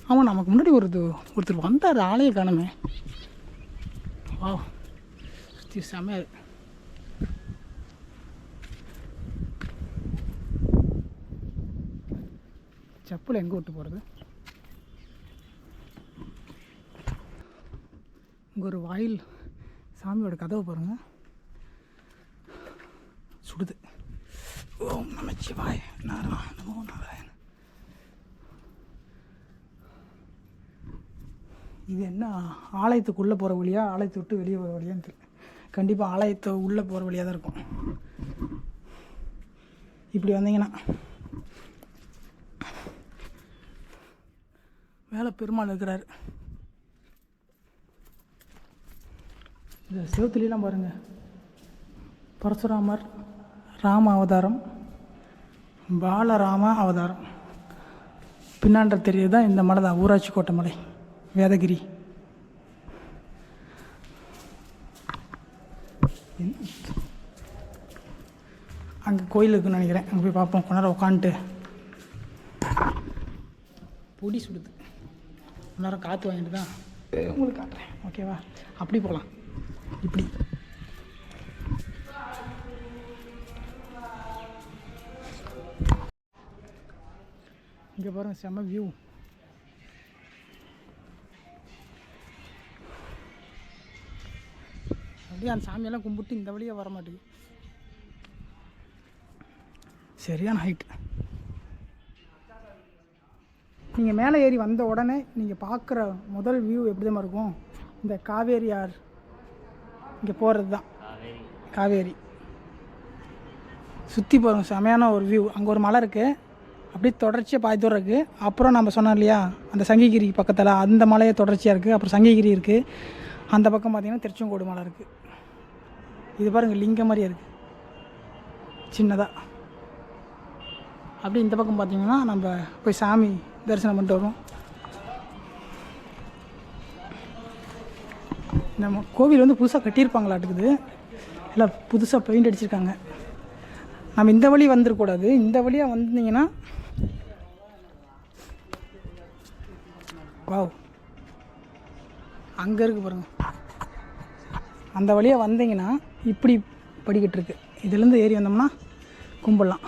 ஆமாம், நமக்கு முன்னாடி ஒருத்தர் வந்தார், ஆளையே காணுமே. வா, சுற்றி செமையாக. செப்பல் எங்கே விட்டு போகிறது? இங்கே ஒரு வாயில், சாமியோட கதவை பாருங்கள், சுடுது. ஓம் நமச்சிவாய. நமோ நாராயண. இது என்ன, ஆலயத்துக்குள்ளே போகிற வழியா, ஆலயத்தை விட்டு வெளியே போகிற வழியான்னு தெரியல. கண்டிப்பாக ஆலயத்தை உள்ளே போகிற வழியாக தான் இருக்கும். இப்படி வந்தீங்கன்னா மேலே பெருமாள் இருக்கிறார். இந்த செவத்துலாம் பாருங்கள், பரசுராமர் ராம அவதாரம், பாலராம அவதாரம். பின்னாண்ட தெரியுது தான் இந்த மலை தான், ஊராட்சி கோட்டை மலை, வேதகிரி. அங்கே கோயில் இருக்குன்னு நினைக்கிறேன், அங்கே போய் பார்ப்போம். கொஞ்ச நேரம் உட்காந்துட்டு. பொடி சுடுது, கொஞ்ச நேரம் காற்று வாங்கிட்டு தான் உங்களுக்கு காட்டுறேன். ஓகேவா? அப்படி போகலாம், இப்படி. இங்கே பாருங்கள், செம்ம வியூ. அப்படியே அந்த சாமியெல்லாம் கும்பிட்டு இந்த வழியாக வர மாட்டேங்குது, சரியான ஹைட். நீங்கள் மேலே ஏறி வந்த உடனே நீங்கள் பார்க்குற முதல் வியூ எப்படி தான் இருக்கும், இந்த காவேரி ஆறு இங்கே போகிறது தான். காவேரி சுற்றி போகிறோம், செமையான ஒரு வியூ. அங்கே ஒரு மலை இருக்குது, அப்படியே தொடர்ச்சியாக பாதி தூரம் இருக்குது. அப்புறம் நம்ம சொன்னோம் இல்லையா, அந்த சங்கிகிரி பக்கத்தில் அந்த மலையை தொடர்ச்சியாக இருக்குது. அப்புறம் சங்கிகிரி இருக்குது. அந்த பக்கம் பார்த்திங்கன்னா திருச்செங்கோடு மலை இருக்குது. இது பாருங்கள், லிங்கம் மாதிரியே இருக்குது சின்னதாக. அப்படி இந்த பக்கம் பார்த்திங்கன்னா நம்ம போய் சாமி தரிசனம் பண்ணிட்டு வருவோம். நம்ம கோவில் வந்து புதுசாக கட்டியிருப்பாங்களாட்டுக்குது, இல்லை புதுசாக பெயிண்ட் அடிச்சிருக்காங்க. நம்ம இந்த வழி வந்துடக்கூடாது, இந்த வழியாக வந்தீங்கன்னா வாவ், அங்கே இருக்குது பாருங்கள். அந்த வழியாக வந்தீங்கன்னா இப்படி படிக்கட்டு இருக்குது, இதுலேருந்து ஏறி வந்தோம்னா கும்பிடலாம்.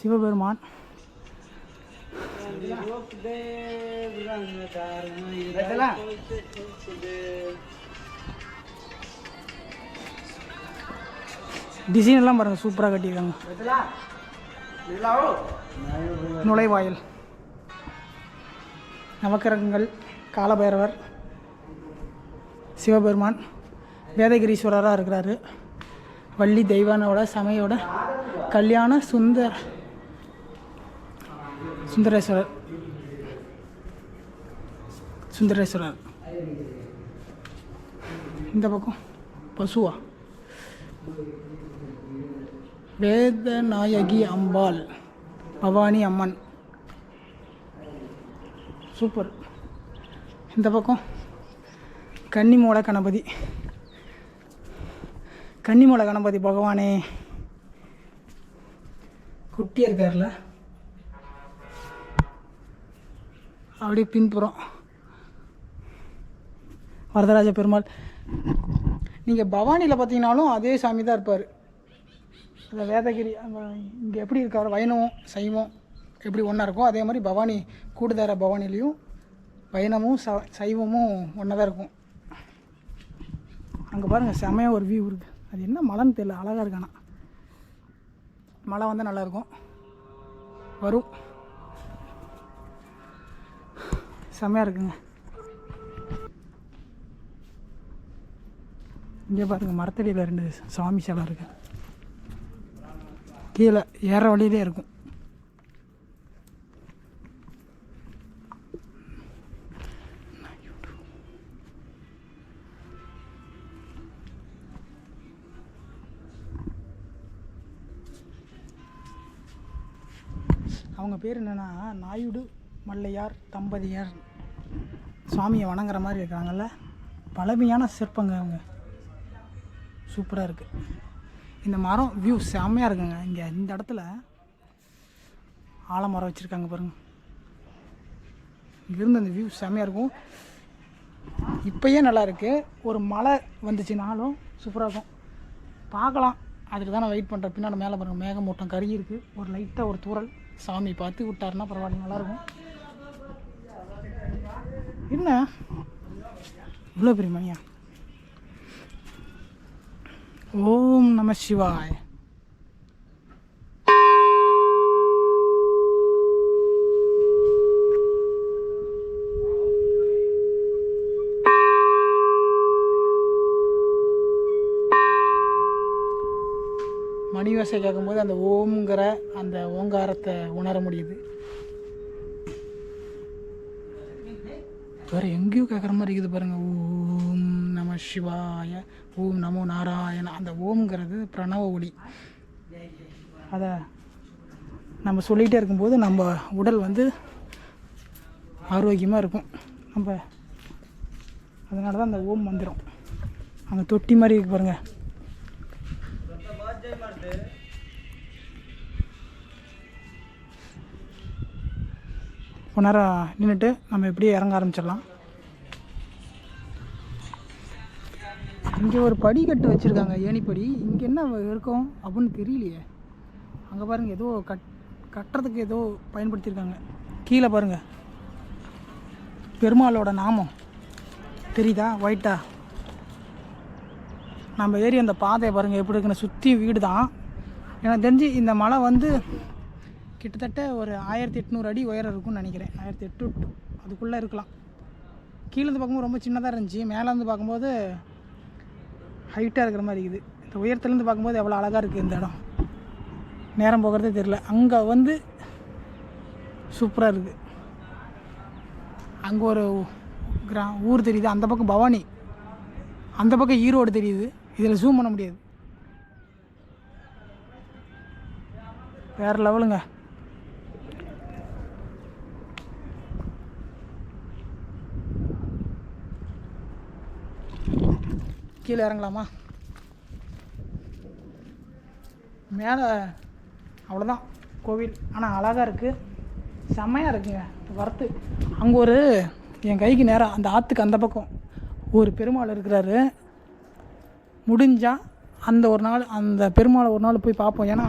சிவபெருமான் டிசைன் எல்லாம் பாருங்கள், சூப்பராக கட்டியிருக்காங்க. நுழைவாயில், நவக்கிரகங்கள், காலபைரவர், சிவபெருமான், வேதகிரீஸ்வரராக இருக்கிறாரு, வள்ளி தெய்வானோட சமையோட கல்யாண சுந்தரேஸ்வரர். இந்த பக்கம் பசுவா, வேதநாயகி அம்பாள், பவானி அம்மன், சூப்பர். இந்த பக்கம் கன்னிமூல கணபதி, கன்னிமூல கணபதி பகவானே குட்டியாக இருக்கார்ல. அப்படியே பின்புறம் வரதராஜ பெருமாள். நீங்கள் பவானியில் பார்த்தீங்கன்னாலும் அதே சாமி தான் இருப்பார். அந்த வேதகிரி இங்கே எப்படி இருக்கார், வைணவம் சைவம் எப்படி ஒன்றா இருக்கும், அதே மாதிரி பவானி கூடுதார பவானிலையும் வைணமும் சைவமும் ஒன்றா தான் இருக்கும். அங்கே பாருங்கள், செமையாக ஒரு வியூ இருக்குது. அது என்ன மலைன்னு தெரியல, அழகாக இருக்கானா. மழை வந்தால் நல்லாயிருக்கும், வரும், செமையாக இருக்குங்க. இங்கே பாருங்கள், மரத்தடியில் 2 சாமி சிலை இருக்குது. கீழே ஏற வழியிலே இருக்கும். அவங்க பேர் என்னென்னா நாயுடு மல்லையார் தம்பதியார். சுவாமியை வணங்குற மாதிரி இருக்காங்கல்ல, பழமையான சிற்பங்க. அவங்க சூப்பராக இருக்குது. இந்த மரம் வியூ செம்மையாக இருக்குங்க. இங்கே இந்த இடத்துல ஆலமரம் வச்சுருக்காங்க பாருங்கள், இங்கேருந்து அந்த வியூ செம்மையாக இருக்கும். இப்போயே நல்லா இருக்குது. ஒரு மழை வந்துச்சுனாலும் சூப்பராக இருக்கும், பார்க்கலாம். அதுக்கு தான் நான் வெயிட் பண்ணுறேன். பின்னாடி மேலே பாருங்கள், மேகமூட்டம் கருகி இருக்குது. ஒரு லைட்டாக ஒரு தூரல், சாமி பார்த்து விட்டாருன்னா பரவாயில்ல, நல்லாயிருக்கும். என்ன இவ்வளோ பெரிய மணியா? ஓம் நம சிவாய். மணி ஓசை கேட்கும்போது அந்த ஓம்ங்கிற அந்த ஓங்காரத்தை உணர முடியுது. வேறு எங்கேயும் கேட்குற மாதிரி இருக்குது பாருங்கள். ஓம் நம சிவாய, ஓம் நமோ நாராயண. அந்த ஓம்ங்கிறது பிரணவ ஒளி. அதை நம்ம சொல்லிகிட்டே இருக்கும்போது நம்ம உடல் வந்து ஆரோக்கியமாக இருக்கும். நம்ம அதனால தான் அந்த ஓம் மந்திரம் அங்கே தொட்டி மாதிரி இருக்கு பாருங்கள். கொஞ்ச நேரம் நின்றுட்டு நம்ம எப்படியே இறங்க ஆரம்பிச்சிடலாம். இங்கே ஒரு படிக்கட்டு வச்சுருக்காங்க, ஏணிப்படி. இங்கே என்ன இருக்கும் அப்படின்னு தெரியலையே. அங்கே பாருங்கள், ஏதோ கட்டுறதுக்கு ஏதோ பயன்படுத்தியிருக்காங்க. கீழே பாருங்கள், பெருமாளோட நாமம் தெரியுதா ஒயிட்டா. நம்ம ஏறி அந்த பாதையை பாருங்கள் எப்படி இருக்குன்னு. சுற்றி வீடு தான். எனக்கு தெரிஞ்சு இந்த மலை வந்து கிட்டத்தட்ட ஒரு 1800 அடி உயரம் இருக்கும்னு நினைக்கிறேன். 1800 அதுக்குள்ளே இருக்கலாம். கீழேருந்து பார்க்கும்போது ரொம்ப சின்னதாக இருந்துச்சு, மேலேருந்து பார்க்கும்போது ஹைட்டாக இருக்கிற மாதிரி இருக்குது. இந்த உயரத்துலேருந்து பார்க்கும்போது எவ்வளோ அழகாக இருக்குது இந்த இடம். நேரம் போகிறதே தெரில. அங்கே வந்து சூப்பராக இருக்குது. அங்கே ஒரு ஊர் தெரியுது, அந்த பக்கம் பவானி, அந்த பக்கம் ஈரோடு தெரியுது. இதில் ஜூம் பண்ண முடியாது. வேறு லெவலுங்க. கீழே இறங்கலாமா? மேலே அவ்வளோதான் கோவில். ஆனால் அழகாக இருக்குது, செம்மையாக இருக்குங்க வரத்து. அங்கே ஒரு என் கைக்கு நேராக அந்த ஆற்றுக்கு அந்த பக்கம் ஒரு பெருமாள் இருக்கிறாரு. முடிஞ்சால் அந்த ஒரு நாள் அந்த பெருமாளை ஒரு நாள் போய் பார்ப்போம். ஏன்னா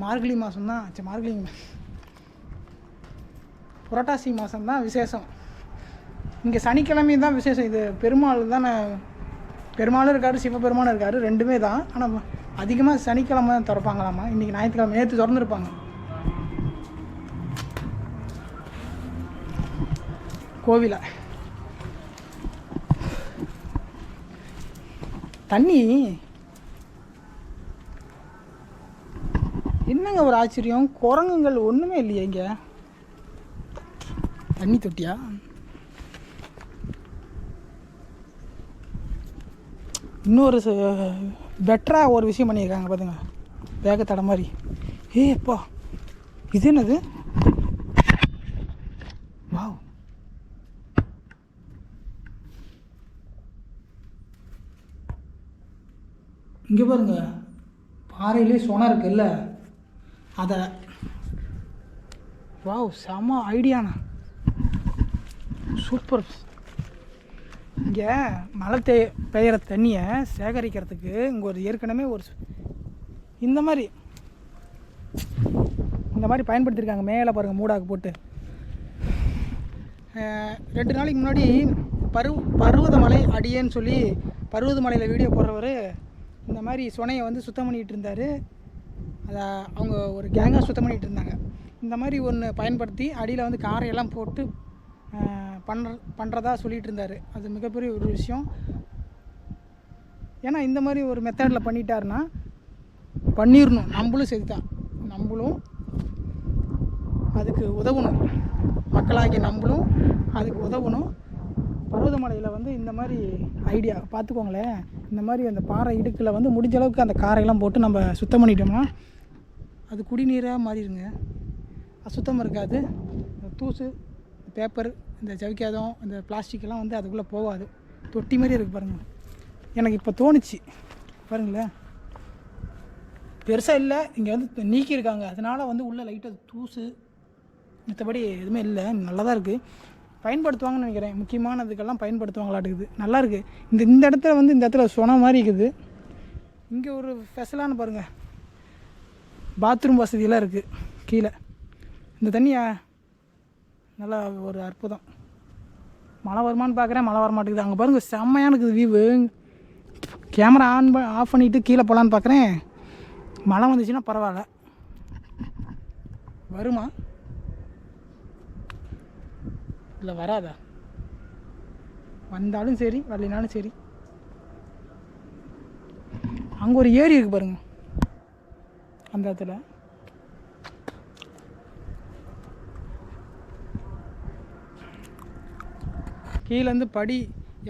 மார்கழி மாதம்தான், மார்கழி புரட்டாசி மாதம்தான் விசேஷம். இங்கே சனிக்கிழமை தான் விசேஷம். இது பெருமாள் தானே, பெருமாளும் இருக்கார், சிவபெருமானும் இருக்கார், ரெண்டுமே தான். ஆனால் அதிகமாக சனிக்கிழமை தான் திறப்பாங்களாமா. இன்றைக்கி ஞாயிற்றுக்கிழமை, நேற்று திறந்துருப்பாங்க கோவிலை. தண்ணி என்னங்க ஒரு ஆச்சரியம், குரங்குங்கள் ஒன்றுமே இல்லையா இங்கே. தண்ணி தொட்டியா? இன்னொரு பெட்டராக ஒரு விஷயம் பண்ணியிருக்காங்க பார்த்துங்க, வேகத்தடை மாதிரி. அப்பா இது என்னது? வாவ், இங்கே பாருங்க, பாறையிலே சொனா இருக்குல்ல, அதை வாவ் செம ஐடியாண்ணா, சூப்பர். இங்கே மழை பெய்கிற தண்ணியை சேகரிக்கிறதுக்கு இங்கே ஒரு ஏற்கனவே ஒரு இந்த மாதிரி பயன்படுத்தியிருக்காங்க. மேலே பாருங்கள், மூடாக்கு போட்டு. 2 நாளைக்கு முன்னாடி பருவதமலை அடியேன்னு சொல்லி பருவதமலையில் வீடியோ போடுறவர் இந்த மாதிரி சொனையை வந்து சுத்தம் பண்ணிகிட்டு இருந்தார். அதை அவங்க ஒரு கேங்காக சுத்தம் பண்ணிகிட்டு இருந்தாங்க. இந்த மாதிரி ஒன்று பயன்படுத்தி அடியில் வந்து காரையெல்லாம் போட்டு பண்ணுறதா சொல்லிகிட்டு இருந்தார். அது மிகப்பெரிய ஒரு விஷயம். ஏன்னா இந்த மாதிரி ஒரு மெத்தடில் பண்ணிட்டாருன்னா பண்ணிடணும். நம்மளும் சரி தான், நம்மளும் அதுக்கு உதவணும். மக்களாகிய நம்மளும் அதுக்கு உதவணும். பருவதமலையில் வந்து இந்த மாதிரி ஐடியா பார்த்துக்கோங்களேன். இந்த மாதிரி அந்த பாறை இடுக்கில் வந்து முடிஞ்ச அளவுக்கு அந்த காரையெல்லாம் போட்டு நம்ம சுத்தம் பண்ணிட்டோம்னா அது குடிநீராக மாறிடுங்க. அசுத்தமாக இருக்காது. இந்த தூசு, பேப்பர், இந்த ஜவிக்காதம், இந்த பிளாஸ்டிக்கெல்லாம் வந்து அதுக்குள்ளே போகாது. தொட்டி மாதிரி இருக்குது பாருங்கள். எனக்கு இப்போ தோணுச்சு பாருங்களேன், பெருசாக இல்லை, இங்கே வந்து நீக்கியிருக்காங்க. அதனால் வந்து உள்ளே லைட்டாக தூசு, மற்றபடி எதுவுமே இல்லை. நல்லா தான் இருக்குது. பயன்படுத்துவாங்கன்னு நினைக்கிறேன். முக்கியமானதுக்கெல்லாம் பயன்படுத்துவாங்களாட்டுக்குது. நல்லாயிருக்கு. இந்த இடத்துல வந்து இந்த இடத்துல சொன்ன மாதிரி இருக்குது. இங்கே ஒரு ஸ்பெஷலான பாருங்கள், பாத்ரூம் வசதியெல்லாம் இருக்குது கீழே. இந்த தண்ணியை நல்லா ஒரு அற்புதம். மழை வருமானு பார்க்குறேன், மழை வர மாட்டேங்குது. அங்கே பாருங்கள், செம்மையான இருக்குது வியூவு. கேமரா ஆஃப் பண்ணிவிட்டு கீழே போகலான்னு பார்க்குறேன். மழை வந்துச்சுன்னா பரவாயில்ல. வருமா இல்லை வராதா? வந்தாலும் சரி, வரலினாலும் சரி. அங்கே ஒரு ஏரி இருக்குது பாருங்க, அந்த இடத்துல. கீழேருந்து படி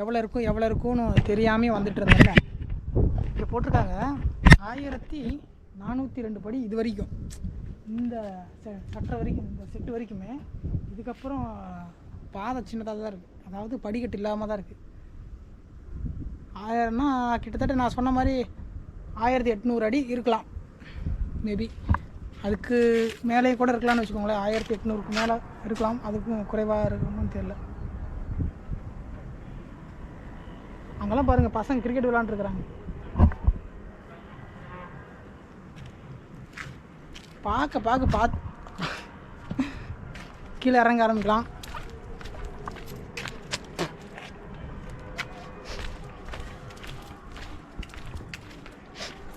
எவ்வளோ இருக்கும்னு தெரியாமல் வந்துட்டு இருந்தேன். இங்கே போட்டிருக்காங்க 1402 படி இது வரைக்கும், இந்த சட்டை வரைக்கும், இந்த செட்டு வரைக்குமே. இதுக்கப்புறம் பாதை சின்னதாக தான் இருக்குது, அதாவது படிக்கட்டு இல்லாமல் தான் இருக்குது. 1000னா கிட்டத்தட்ட நான் சொன்ன மாதிரி 1800 அடி இருக்கலாம், மேபி. அதுக்கு மேலே கூட இருக்கலாம்னு வச்சுக்கோங்களேன். 1800க்கு மேலே இருக்கலாம், அதுக்கும் குறைவாக இருக்கணும்னு தெரியல. அங்கெல்லாம் பாருங்கள், பசங்க கிரிக்கெட் விளாண்டுருக்குறாங்க. பார்த்து கீழே இறங்க ஆரம்பிக்கலாம்.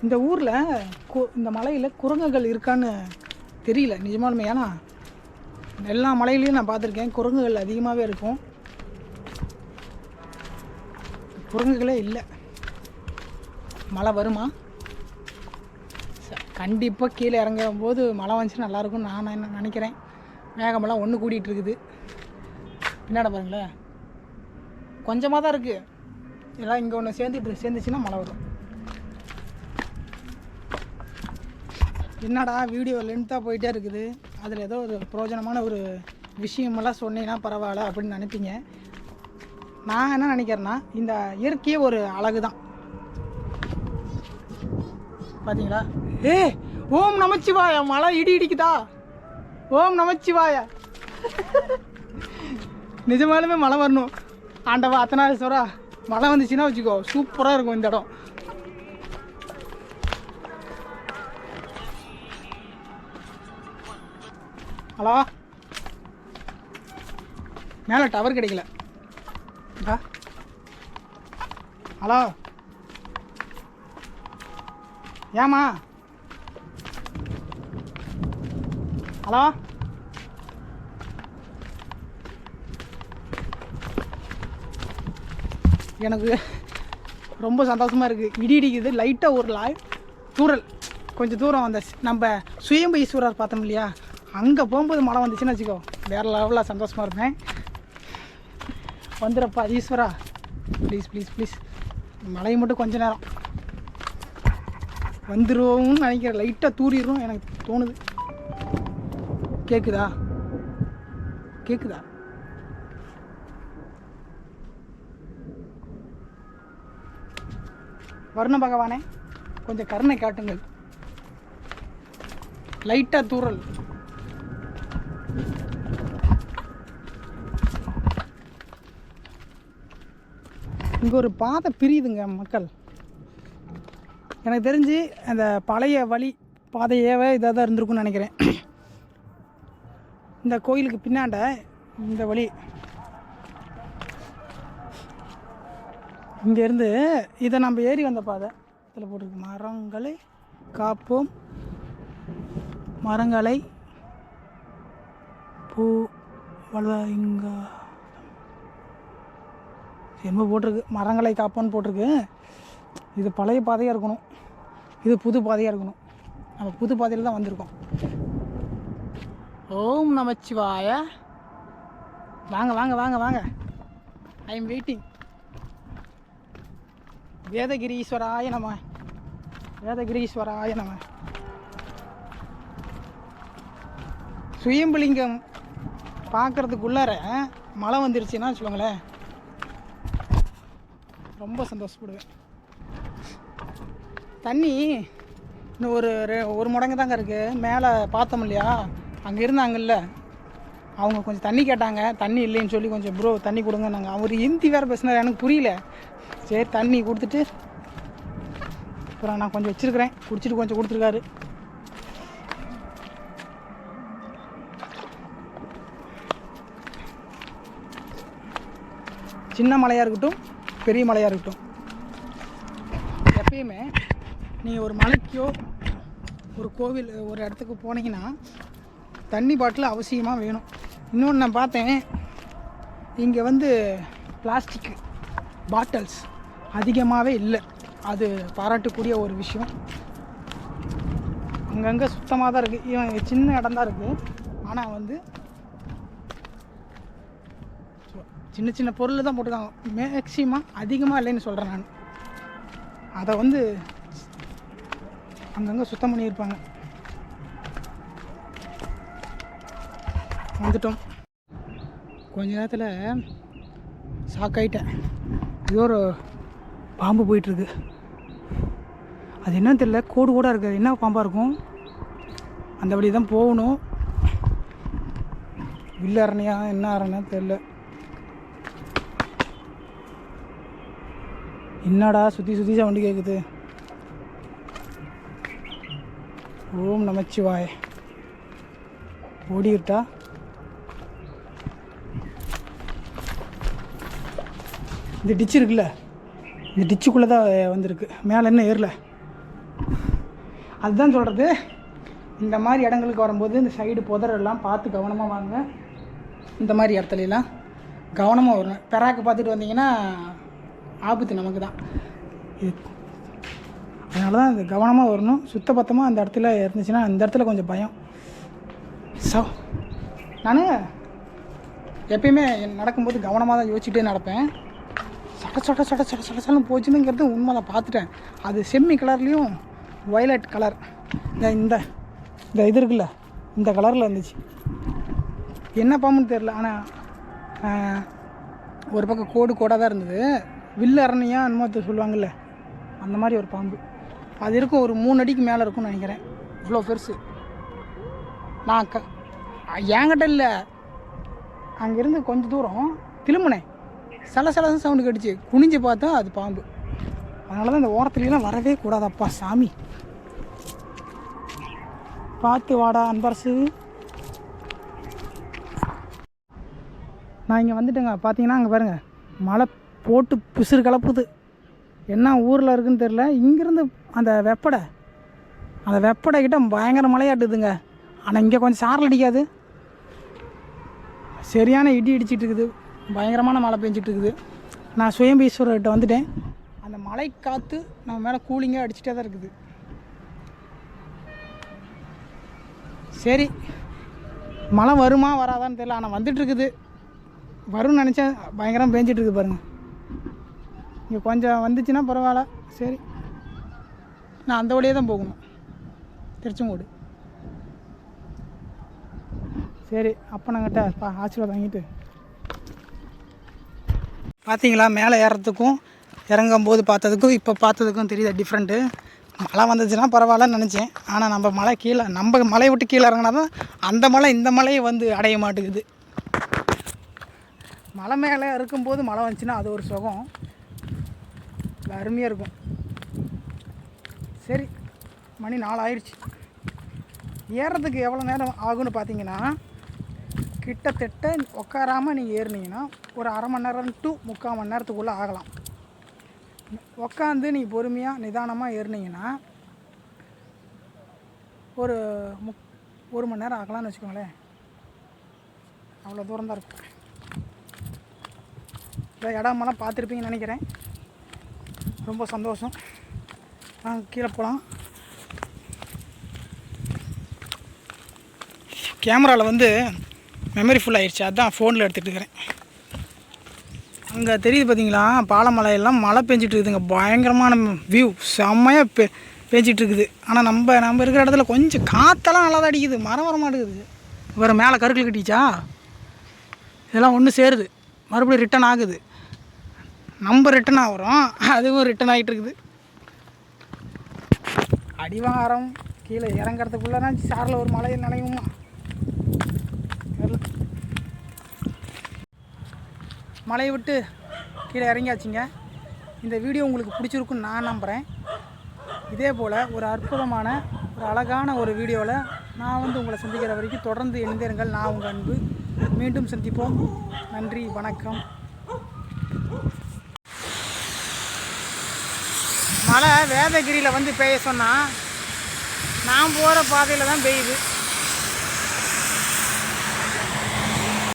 இந்த ஊரில் இந்த மலையில் குரங்குகள் இருக்கான்னு தெரியல நிஜமாலுமே. ஏன்னா எல்லா மலையிலையும் நான் பார்த்துருக்கேன், குரங்குகள் அதிகமாகவே இருக்கும். குரங்குகளே இல்லை. மழை வருமா? கண்டிப்பாக கீழே இறங்கும் போது மழை வந்துச்சுன்னா நல்லாயிருக்கும்னு நான் என்ன நினைக்கிறேன். மேகமெல்லாம் ஒன்று கூட்டிகிட்டு இருக்குது. பின்னாடி பாருங்களேன், கொஞ்சமாக தான் இருக்குது. எல்லாம் இங்கே ஒன்று சேர்ந்துச்சுன்னா மழை வரும். என்னடா வீடியோ லென்த்தாக போயிட்டே இருக்குது, அதில் ஏதோ ஒரு பிரயோஜனமான ஒரு விஷயமெல்லாம் சொன்னீங்கன்னா பரவாயில்ல அப்படின்னு நினைப்பீங்க. நான் என்ன நினைக்கிறேன்னா, இந்த இயற்கையே ஒரு அழகு தான். பார்த்தீங்களா? ஓம் நமச்சிவாயா, மழை இடிக்குதா? ஓம் நமச்சிவாயா. நிஜமாலுமே மழை வரணும். ஆண்டவா அத்தனாதீஸ்வரா, மழை வந்துச்சுன்னா வச்சுக்கோ, சூப்பராக இருக்கும் இந்த இடம். ஹலோ, மேலே டவர் கிடைக்கல. ஹலோ, ஏமா? ஹலோ, எனக்கு ரொம்ப சந்தோஷமாக இருக்குது. இடி இடிக்குது, லைட்டாக ஒரு தூரல். கொஞ்சம் தூரம் அந்த நம்ம சுயம்பு ஈஸ்வரர் பார்த்தோம் இல்லையா, அங்கே போகும்போது மழை வந்துச்சுன்னு வச்சுக்கோ, வேறு லெவலில் சந்தோஷமாக இருப்பேன். வந்துடுறப்பா ஈஸ்வரா, ப்ளீஸ் ப்ளீஸ் ப்ளீஸ். மழையை மட்டும் கொஞ்ச நேரம் வந்துடுவோம்னு நினைக்கிறேன். லைட்டாக தூரிடும் எனக்கு தோணுது. கேட்குதா? வர்ண பகவானே, கொஞ்சம் கருணை காட்டுங்கள். லைட்டாக தூறல். இங்கே ஒரு பாதை பிரியுதுங்க மக்கள். எனக்கு தெரிஞ்சு அந்த பழைய வழி பாதையவே இதாக தான் இருந்திருக்குன்னு நினைக்கிறேன். இந்த கோயிலுக்கு பின்னாண்ட இந்த வழி இங்கேருந்து இதை நம்ம ஏறி வந்த பாதை. இதில் போட்டிருக்கு மரங்களை காப்போம், மரங்களை பூ வளங்க என்னமோ போட்டிருக்கு, மரங்களை காப்போன்னு போட்டிருக்கு. இது பழைய பாதையாக இருக்கணும், இது புது பாதையாக இருக்கணும். நம்ம புது பாதையில் தான் வந்திருக்கோம். ஓம் நமச்சிவாய. வாங்க வாங்க வாங்க வாங்க, ஐ எம் வெயிட்டிங். வேதகிரீஸ்வராய நம, வேதகிரீஸ்வராய நம. சுயம்புலிங்கம் பார்க்குறதுக்குள்ளார மழை வந்துருச்சுன்னா வச்சுக்கோங்களேன், ரொம்ப சந்தோஷப்படுவேன். தண்ணி இன்னும் ஒரு மடங்கு தாங்க இருக்குது. மேலே பார்த்தோம் இல்லையா, அங்கே இருந்தாங்கல்ல, அவங்க கொஞ்சம் தண்ணி கேட்டாங்க, தண்ணி இல்லைன்னு சொல்லி கொஞ்சம் ப்ரோ தண்ணி கொடுங்க நாங்கள். அவர் ஹிந்தி வேறு பேசினார், எனக்கு புரியல. சரி தண்ணி கொடுத்துட்டு அப்புறம் நான் கொஞ்சம் வச்சுருக்கிறேன், குடிச்சிட்டு கொஞ்சம் கொடுத்துருக்காரு. சின்ன மலையாக இருக்கட்டும் பெரிய மலையாக இருக்கட்டும், எப்பயுமே நீங்கள் ஒரு மலைக்கோ ஒரு கோவில் ஒரு இடத்துக்கு போனீங்கன்னா தண்ணி பாட்டில் அவசியமாக வேணும். இன்னொன்று நான் பார்த்தேன், இங்கே வந்து பிளாஸ்டிக் பாட்டில்ஸ் அதிகமாகவே இல்லை. அது பாராட்டக்கூடிய ஒரு விஷயம். அங்கங்கே சுத்தமாக தான் இருக்குது. இவன் சின்ன இடம் தான் இருக்குது, ஆனால் வந்து சின்ன சின்ன பொருள் தான் போட்டுருக்காங்க, மேக்ஸிமம் அதிகமாக இல்லைன்னு சொல்கிறேன் நான். அதை வந்து அங்கங்கே சுத்தம் பண்ணியிருப்பாங்க. வந்துட்டோம். கொஞ்ச நேரத்தில் ஷாக்காயிட்டேன். ஏதோ ஒரு பாம்பு போயிட்டுருக்கு. அது என்னன்னு தெரியல, கோடு கூட இருக்குது. என்ன பாம்பாக இருக்கும்? அந்த வழி தான் போகணும். வில்லு அரணையா என்ன அரணையா தெரியல. என்னடா சுற்றி சுற்றி சவுண்டு கேட்குது? ஓம் நமச்சிவாய். ஓடிக்கிட்டா இந்த டிச்சு இருக்குல்ல, இந்த டிச்சுக்குள்ளே தான் வந்திருக்கு, மேலே என்ன ஏறல. அதுதான் சொல்கிறது, இந்த மாதிரி இடங்களுக்கு வரும்போது இந்த சைடு புதரெல்லாம் பார்த்து கவனமாக வாங்க. இந்த மாதிரி இடத்துலலாம் கவனமாக வரணும். பெராக்கு பார்த்துட்டு வந்தீங்கன்னா ஆபத்து நமக்கு தான். இது அதனால தான் இது கவனமாக வரணும். சுத்தபத்தமாக அந்த இடத்துல இருந்துச்சுன்னா அந்த இடத்துல கொஞ்சம் பயம். ஸோ நான் எப்பயுமே நடக்கும்போது கவனமாக தான் யோசிச்சுட்டே நடப்பேன். சடன்னு போச்சுனுங்கிறது உண்மை தான், பார்த்துட்டேன். அது செம்மி கலர்லேயும் வயலட் கலர், இந்த இது இருக்குல்ல, இந்த கலரில் இருந்துச்சு. என்ன பாம்புன்னு தெரில, ஆனால் ஒரு பக்கம் கோடாக தான் இருந்தது. வில்லு அரணையா என்னமோ சொல்லுவாங்கள்ல, அந்த மாதிரி ஒரு பாம்பு. அது இருக்கும், ஒரு 3 அடிக்கு மேலே இருக்கும்னு நினைக்கிறேன். இவ்வளோ பெருசு. நான் என்கிட்ட இல்லை, அங்கேருந்து கொஞ்சம் தூரம் திரும்பினேன். சலசலன்னு சவுண்டு கடிச்சு குனிஞ்சு பார்த்தா அது பாம்பு. அதனால தான் இந்த ஓரத்துலாம் வரவே கூடாதப்பா சாமி. பார்த்து வாடா அன்பரசு. நான் இங்கே வந்துட்டேங்க. பார்த்தீங்கன்னா அங்கே பாருங்கள், மழை போட்டு பிசுறு கலப்புது. என்ன ஊரில் இருக்குதுன்னு தெரில. இங்கேருந்து அந்த வெப்படை கிட்ட பயங்கர மழையாட்டுதுங்க. ஆனால் இங்கே கொஞ்சம் சாரல் அடிக்காது, சரியான இடி இடிச்சிட்டு இருக்குது. பயங்கரமான மழை பெஞ்சிட்டு இருக்குது. நான் சுயம்பீஸ்வரர்கிட்ட வந்துட்டேன். அந்த மழை காற்று நம்ம மேலே கூலிங்காக அடிச்சுட்டே தான் இருக்குது. சரி, மழை வருமா வராதான்னு தெரியல, ஆனால் வந்துட்டுருக்குது. வரும்னு நினச்சேன். பயங்கரம் பேஞ்சிட்ருக்கு பாருங்கள். இங்கே கொஞ்சம் வந்துச்சுன்னா பரவாயில்ல. சரி, நான் அந்த வழியே தான் போகணும், திருச்செங்கோடு. சரி, அப்போ நாங்கிட்ட ஆசீர்வாதம் வாங்கிட்டு. பார்த்தீங்களா, மேலே ஏறுறதுக்கும் இறங்கும்போது பார்த்ததுக்கும் இப்போ பார்த்ததுக்கும் தெரியுதா டிஃப்ரெண்ட்டு. மழை வந்துச்சுன்னா பரவாயில்லன்னு நினச்சேன். ஆனால் நம்ம மலையை விட்டு கீழே இறங்கினா தான் அந்த மலை இந்த மலையை வந்து அடைய மாட்டேங்குது. மலை மேலே இருக்கும்போது மழை வந்துச்சுன்னா அது ஒரு சுகம், அருமையாக இருக்கும். சரி, மணி 4 ஆயிடுச்சு. ஏறுறதுக்கு எவ்வளோ நேரம் ஆகும்னு பார்த்தீங்கன்னா, கிட்டத்தட்ட உட்காராமல் நீங்கள் ஏறினீங்கன்னா ஒரு அரை மணி நேரம் டு 3/4 மணி நேரத்துக்குள்ளே ஆகலாம். உட்காந்து நீங்கள் பொறுமையாக நிதானமாக ஏறினீங்கன்னா ஒரு 1 மணி நேரம் ஆகலாம்னு வச்சுக்கோங்களேன். அவ்வளோ தூரம் தான் இருக்கும். இந்த இடமெல்லாம் பார்த்துருப்பீங்கன்னு நினைக்கிறேன். ரொம்ப சந்தோஷம். நாங்கள் கீழே போகலாம். கேமராவில் வந்து மெமரி ஃபுல் ஆகிடுச்சு, அதுதான் ஃபோனில் எடுத்துகிட்டு இருக்கிறேன். அங்கே தெரியுது பார்த்தீங்களா, பாலமலையெல்லாம் மழை பெஞ்சிட்டு இருக்குதுங்க. பயங்கரமான வியூ, செம்மையாக பெஞ்சிட்ருக்குது. ஆனால் நம்ம இருக்கிற இடத்துல கொஞ்சம் காற்றெல்லாம் நல்லா தான் அடிக்குது, மரம் வர மாட்டேங்குது. வேறு மேலே கருக்கில் கட்டிச்சா, இதெல்லாம் ஒன்று சேருது, மறுபடியும் ரிட்டன் ஆகுது. நம்ம ரிட்டன் ஆகிறோம், அதுவும் ரிட்டன் ஆகிட்டு இருக்குது. அடிவாரம் கீழே இறங்கிறதுக்குள்ளே சாரில் ஒரு மலையில் நினைவுமா. மலையை விட்டு கீழே இறங்கியாச்சுங்க. இந்த வீடியோ உங்களுக்கு பிடிச்சிருக்குன்னு நான் நம்புகிறேன். இதே போல் ஒரு அற்புதமான ஒரு அழகான ஒரு வீடியோவில் நான் வந்து உங்களை சந்திக்கிற வரைக்கும் தொடர்ந்து இணைந்திருங்கள். நான் உங்கள் அன்பு. மீண்டும் சந்திப்போம். நன்றி, வணக்கம். மழை வேதகிரியில் வந்து பெய்ய சொன்னால் நான் போகிற பாதையில் தான் பெய்யுது.